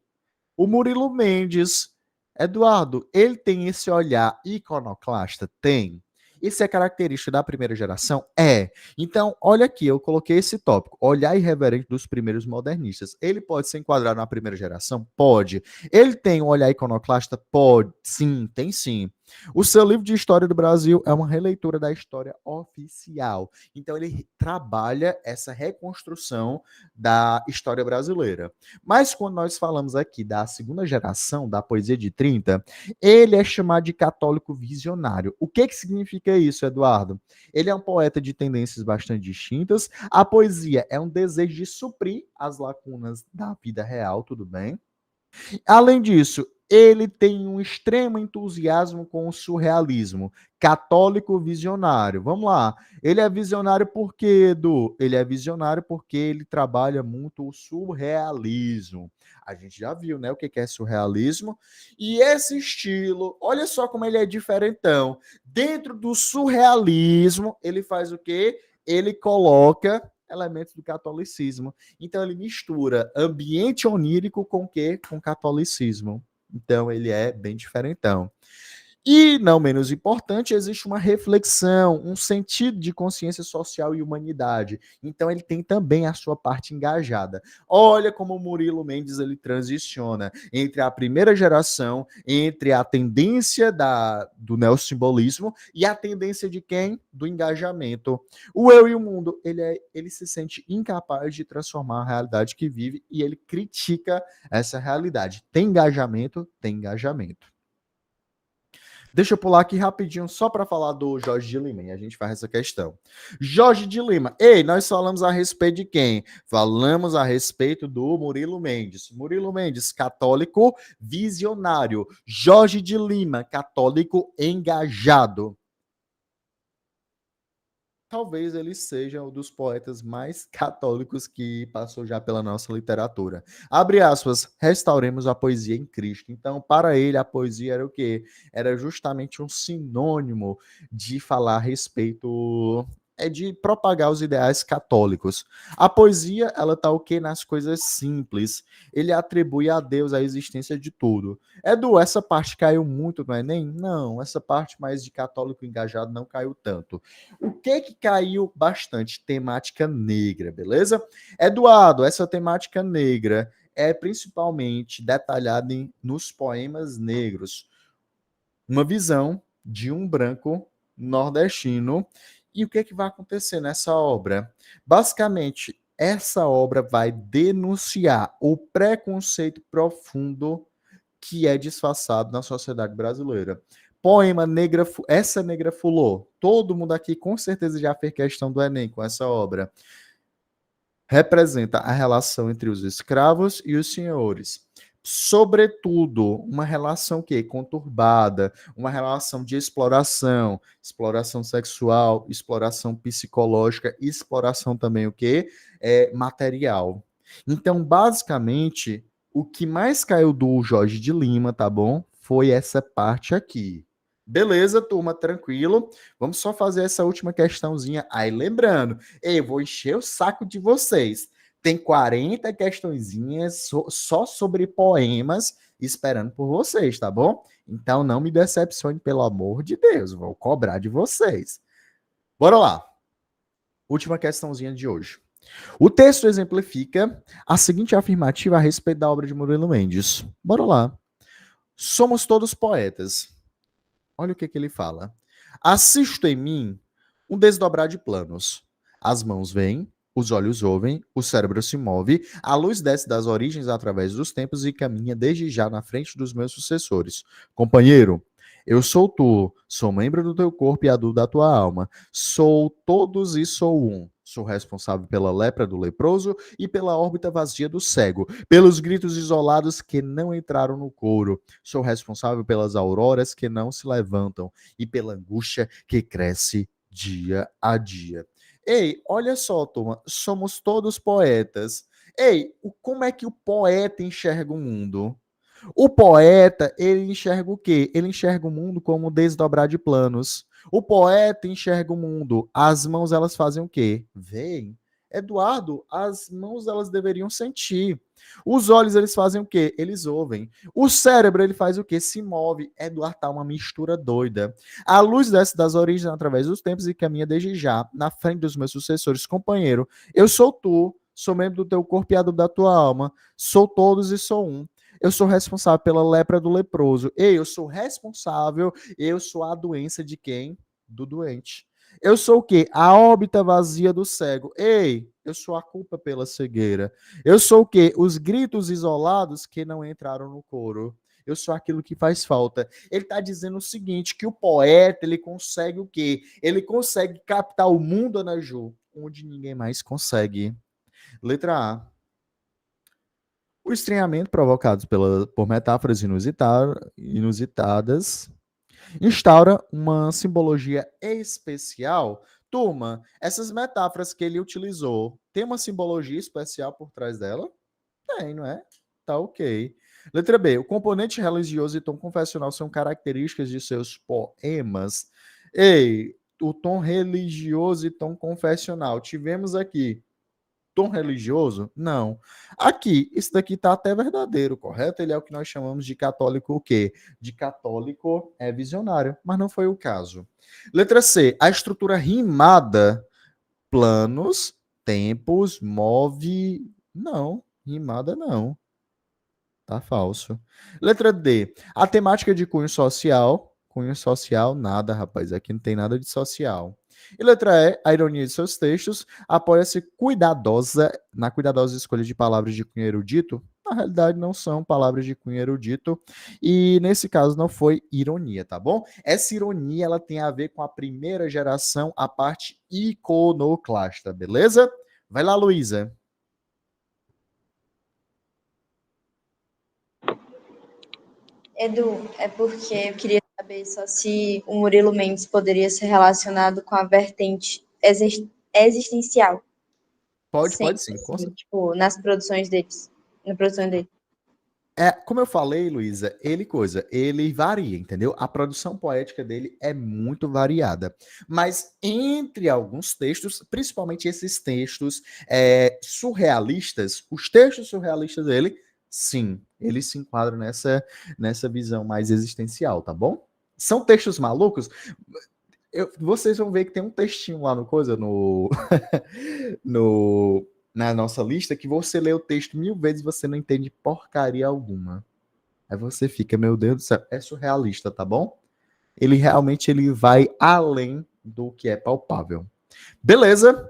o Murilo Mendes, Eduardo, ele tem esse olhar iconoclasta? Tem. Isso é característica da primeira geração? É. Então, olha aqui, eu coloquei esse tópico. Olhar irreverente dos primeiros modernistas. Ele pode ser enquadrado na primeira geração? Pode. Ele tem um olhar iconoclasta? Pode. Sim, tem sim. O seu livro de História do Brasil é uma releitura da história oficial. Então, ele trabalha essa reconstrução da história brasileira. Mas quando nós falamos aqui da segunda geração, da poesia de 30, ele é chamado de católico visionário. O que significa isso, Eduardo? Ele é um poeta de tendências bastante distintas. A poesia é um desejo de suprir as lacunas da vida real, tudo bem? Além disso, ele tem um extremo entusiasmo com o surrealismo, católico visionário. Vamos lá. Ele é visionário por quê, Edu? Ele é visionário porque ele trabalha muito o surrealismo. A gente já viu, né, o que é surrealismo. E esse estilo, olha só como ele é diferentão. Dentro do surrealismo, ele faz o quê? Ele coloca elementos do catolicismo. Então ele mistura ambiente onírico com o quê? Com catolicismo. Então ele é bem diferentão. E, não menos importante, existe uma reflexão, um sentido de consciência social e humanidade. Então, ele tem também a sua parte engajada. Olha como o Murilo Mendes ele transiciona entre a primeira geração, entre a tendência do neossimbolismo e a tendência de quem? Do engajamento. O eu e o mundo, ele se sente incapaz de transformar a realidade que vive e ele critica essa realidade. Tem engajamento, tem engajamento. Deixa eu pular aqui rapidinho só para falar do Jorge de Lima, e a gente faz essa questão. Jorge de Lima. Ei, nós falamos a respeito de quem? Falamos a respeito do Murilo Mendes. Murilo Mendes, católico visionário. Jorge de Lima, católico engajado. Talvez ele seja um dos poetas mais católicos que passou já pela nossa literatura. Abre aspas, restauremos a poesia em Cristo. Então, para ele, a poesia era o quê? Era justamente um sinônimo de falar a respeito, de propagar os ideais católicos. A poesia, ela tá o quê? Nas coisas simples. Ele atribui a Deus a existência de tudo. Edu, essa parte caiu muito no Enem? Não, essa parte mais de católico engajado não caiu tanto. O que caiu bastante? Temática negra, beleza? Eduardo, essa temática negra é principalmente detalhada nos poemas negros. Uma visão de um branco nordestino. E o que vai acontecer nessa obra? Basicamente, essa obra vai denunciar o preconceito profundo que é disfarçado na sociedade brasileira. Poema Negra, essa Negra Fulô. Todo mundo aqui com certeza já fez questão do Enem com essa obra. Representa a relação entre os escravos e os senhores. Sobretudo, uma relação que conturbada, uma relação de exploração, exploração sexual, exploração psicológica, exploração também o quê? Material. Então, basicamente, o que mais caiu do Jorge de Lima, tá bom? Foi essa parte aqui. Beleza, turma, tranquilo. Vamos só fazer essa última questãozinha. Aí, lembrando, eu vou encher o saco de vocês. Tem 40 questõezinhas só sobre poemas esperando por vocês, tá bom? Então não me decepcione, pelo amor de Deus. Vou cobrar de vocês. Bora lá. Última questãozinha de hoje. O texto exemplifica a seguinte afirmativa a respeito da obra de Murilo Mendes. Bora lá. Somos todos poetas. Olha o que ele fala. Assisto em mim um desdobrar de planos. As mãos vêm, os olhos ouvem, o cérebro se move, a luz desce das origens através dos tempos e caminha desde já na frente dos meus sucessores. Companheiro, eu sou tu, sou membro do teu corpo e adulto da tua alma. Sou todos e sou um. Sou responsável pela lepra do leproso e pela órbita vazia do cego, pelos gritos isolados que não entraram no couro. Sou responsável pelas auroras que não se levantam e pela angústia que cresce dia a dia. Ei, olha só, turma, somos todos poetas. Ei, como é que o poeta enxerga o mundo? O poeta, ele enxerga o quê? Ele enxerga o mundo como desdobrar de planos. O poeta enxerga o mundo. As mãos, elas fazem o quê? Veem. Eduardo, as mãos, elas deveriam sentir. Os olhos, eles fazem o quê? Eles ouvem. O cérebro, ele faz o quê? Se move. Eduardo, tá uma mistura doida. A luz desce das origens através dos tempos e caminha desde já, na frente dos meus sucessores. Companheiro, eu sou tu, sou membro do teu corpo e adulto da tua alma. Sou todos e sou um. Eu sou responsável pela lepra do leproso. Ei, eu sou responsável, eu sou a doença de quem? Do doente. Eu sou o quê? A órbita vazia do cego. Ei, eu sou a culpa pela cegueira. Eu sou o quê? Os gritos isolados que não entraram no coro. Eu sou aquilo que faz falta. Ele está dizendo o seguinte, que o poeta, ele consegue o quê? Ele consegue captar o mundo, Ana Ju, onde ninguém mais consegue. Letra A. O estranhamento provocado por metáforas inusitadas instaura uma simbologia especial. Turma, essas metáforas que ele utilizou, tem uma simbologia especial por trás dela? Tem, não é? Tá ok. Letra B. O componente religioso e tom confessional são características de seus poemas. Ei, o tom religioso e tom confessional. Tivemos aqui tom religioso? Não. Aqui, isso daqui está até verdadeiro, correto? Ele é o que nós chamamos de católico o quê? De católico visionário, mas não foi o caso. Letra C. A estrutura rimada, planos, tempos, move... Não, rimada não. Tá falso. Letra D. A temática de cunho social. Cunho social, nada, rapaz. Aqui não tem nada de social. E letra E, a ironia de seus textos apoia-se na cuidadosa escolha de palavras de cunho erudito. Na realidade, não são palavras de cunho erudito. E nesse caso não foi ironia, tá bom? Essa ironia, ela tem a ver com a primeira geração, a parte iconoclasta, beleza? Vai lá, Luísa. Edu, é porque eu queria saber só se o Murilo Mendes poderia ser relacionado com a vertente existencial. Pode Sempre, sim. assim, tipo, nas produções deles. Na produção dele. Como eu falei, Luísa, ele varia, entendeu? A produção poética dele é muito variada. Mas entre alguns textos, principalmente esses textos surrealistas, os textos surrealistas dele, sim, eles se enquadram nessa visão mais existencial, tá bom? São textos malucos. Vocês vão ver que tem um textinho lá no na nossa lista que você lê o texto 1000 vezes e você não entende porcaria alguma. Aí você fica, meu Deus do céu, é surrealista, tá bom? Ele realmente vai além do que é palpável. Beleza?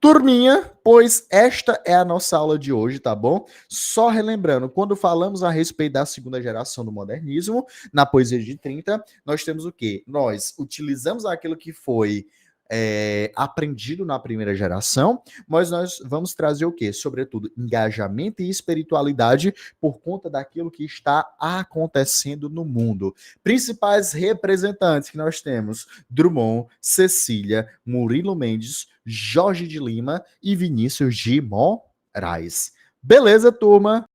Turminha, pois esta é a nossa aula de hoje, tá bom? Só relembrando, quando falamos a respeito da segunda geração do modernismo, na poesia de 30, nós temos o quê? Nós utilizamos aquilo que foi aprendido na primeira geração, mas nós vamos trazer o quê? Sobretudo, engajamento e espiritualidade por conta daquilo que está acontecendo no mundo. Principais representantes que nós temos: Drummond, Cecília, Murilo Mendes, Jorge de Lima e Vinícius de Moraes. Beleza, turma?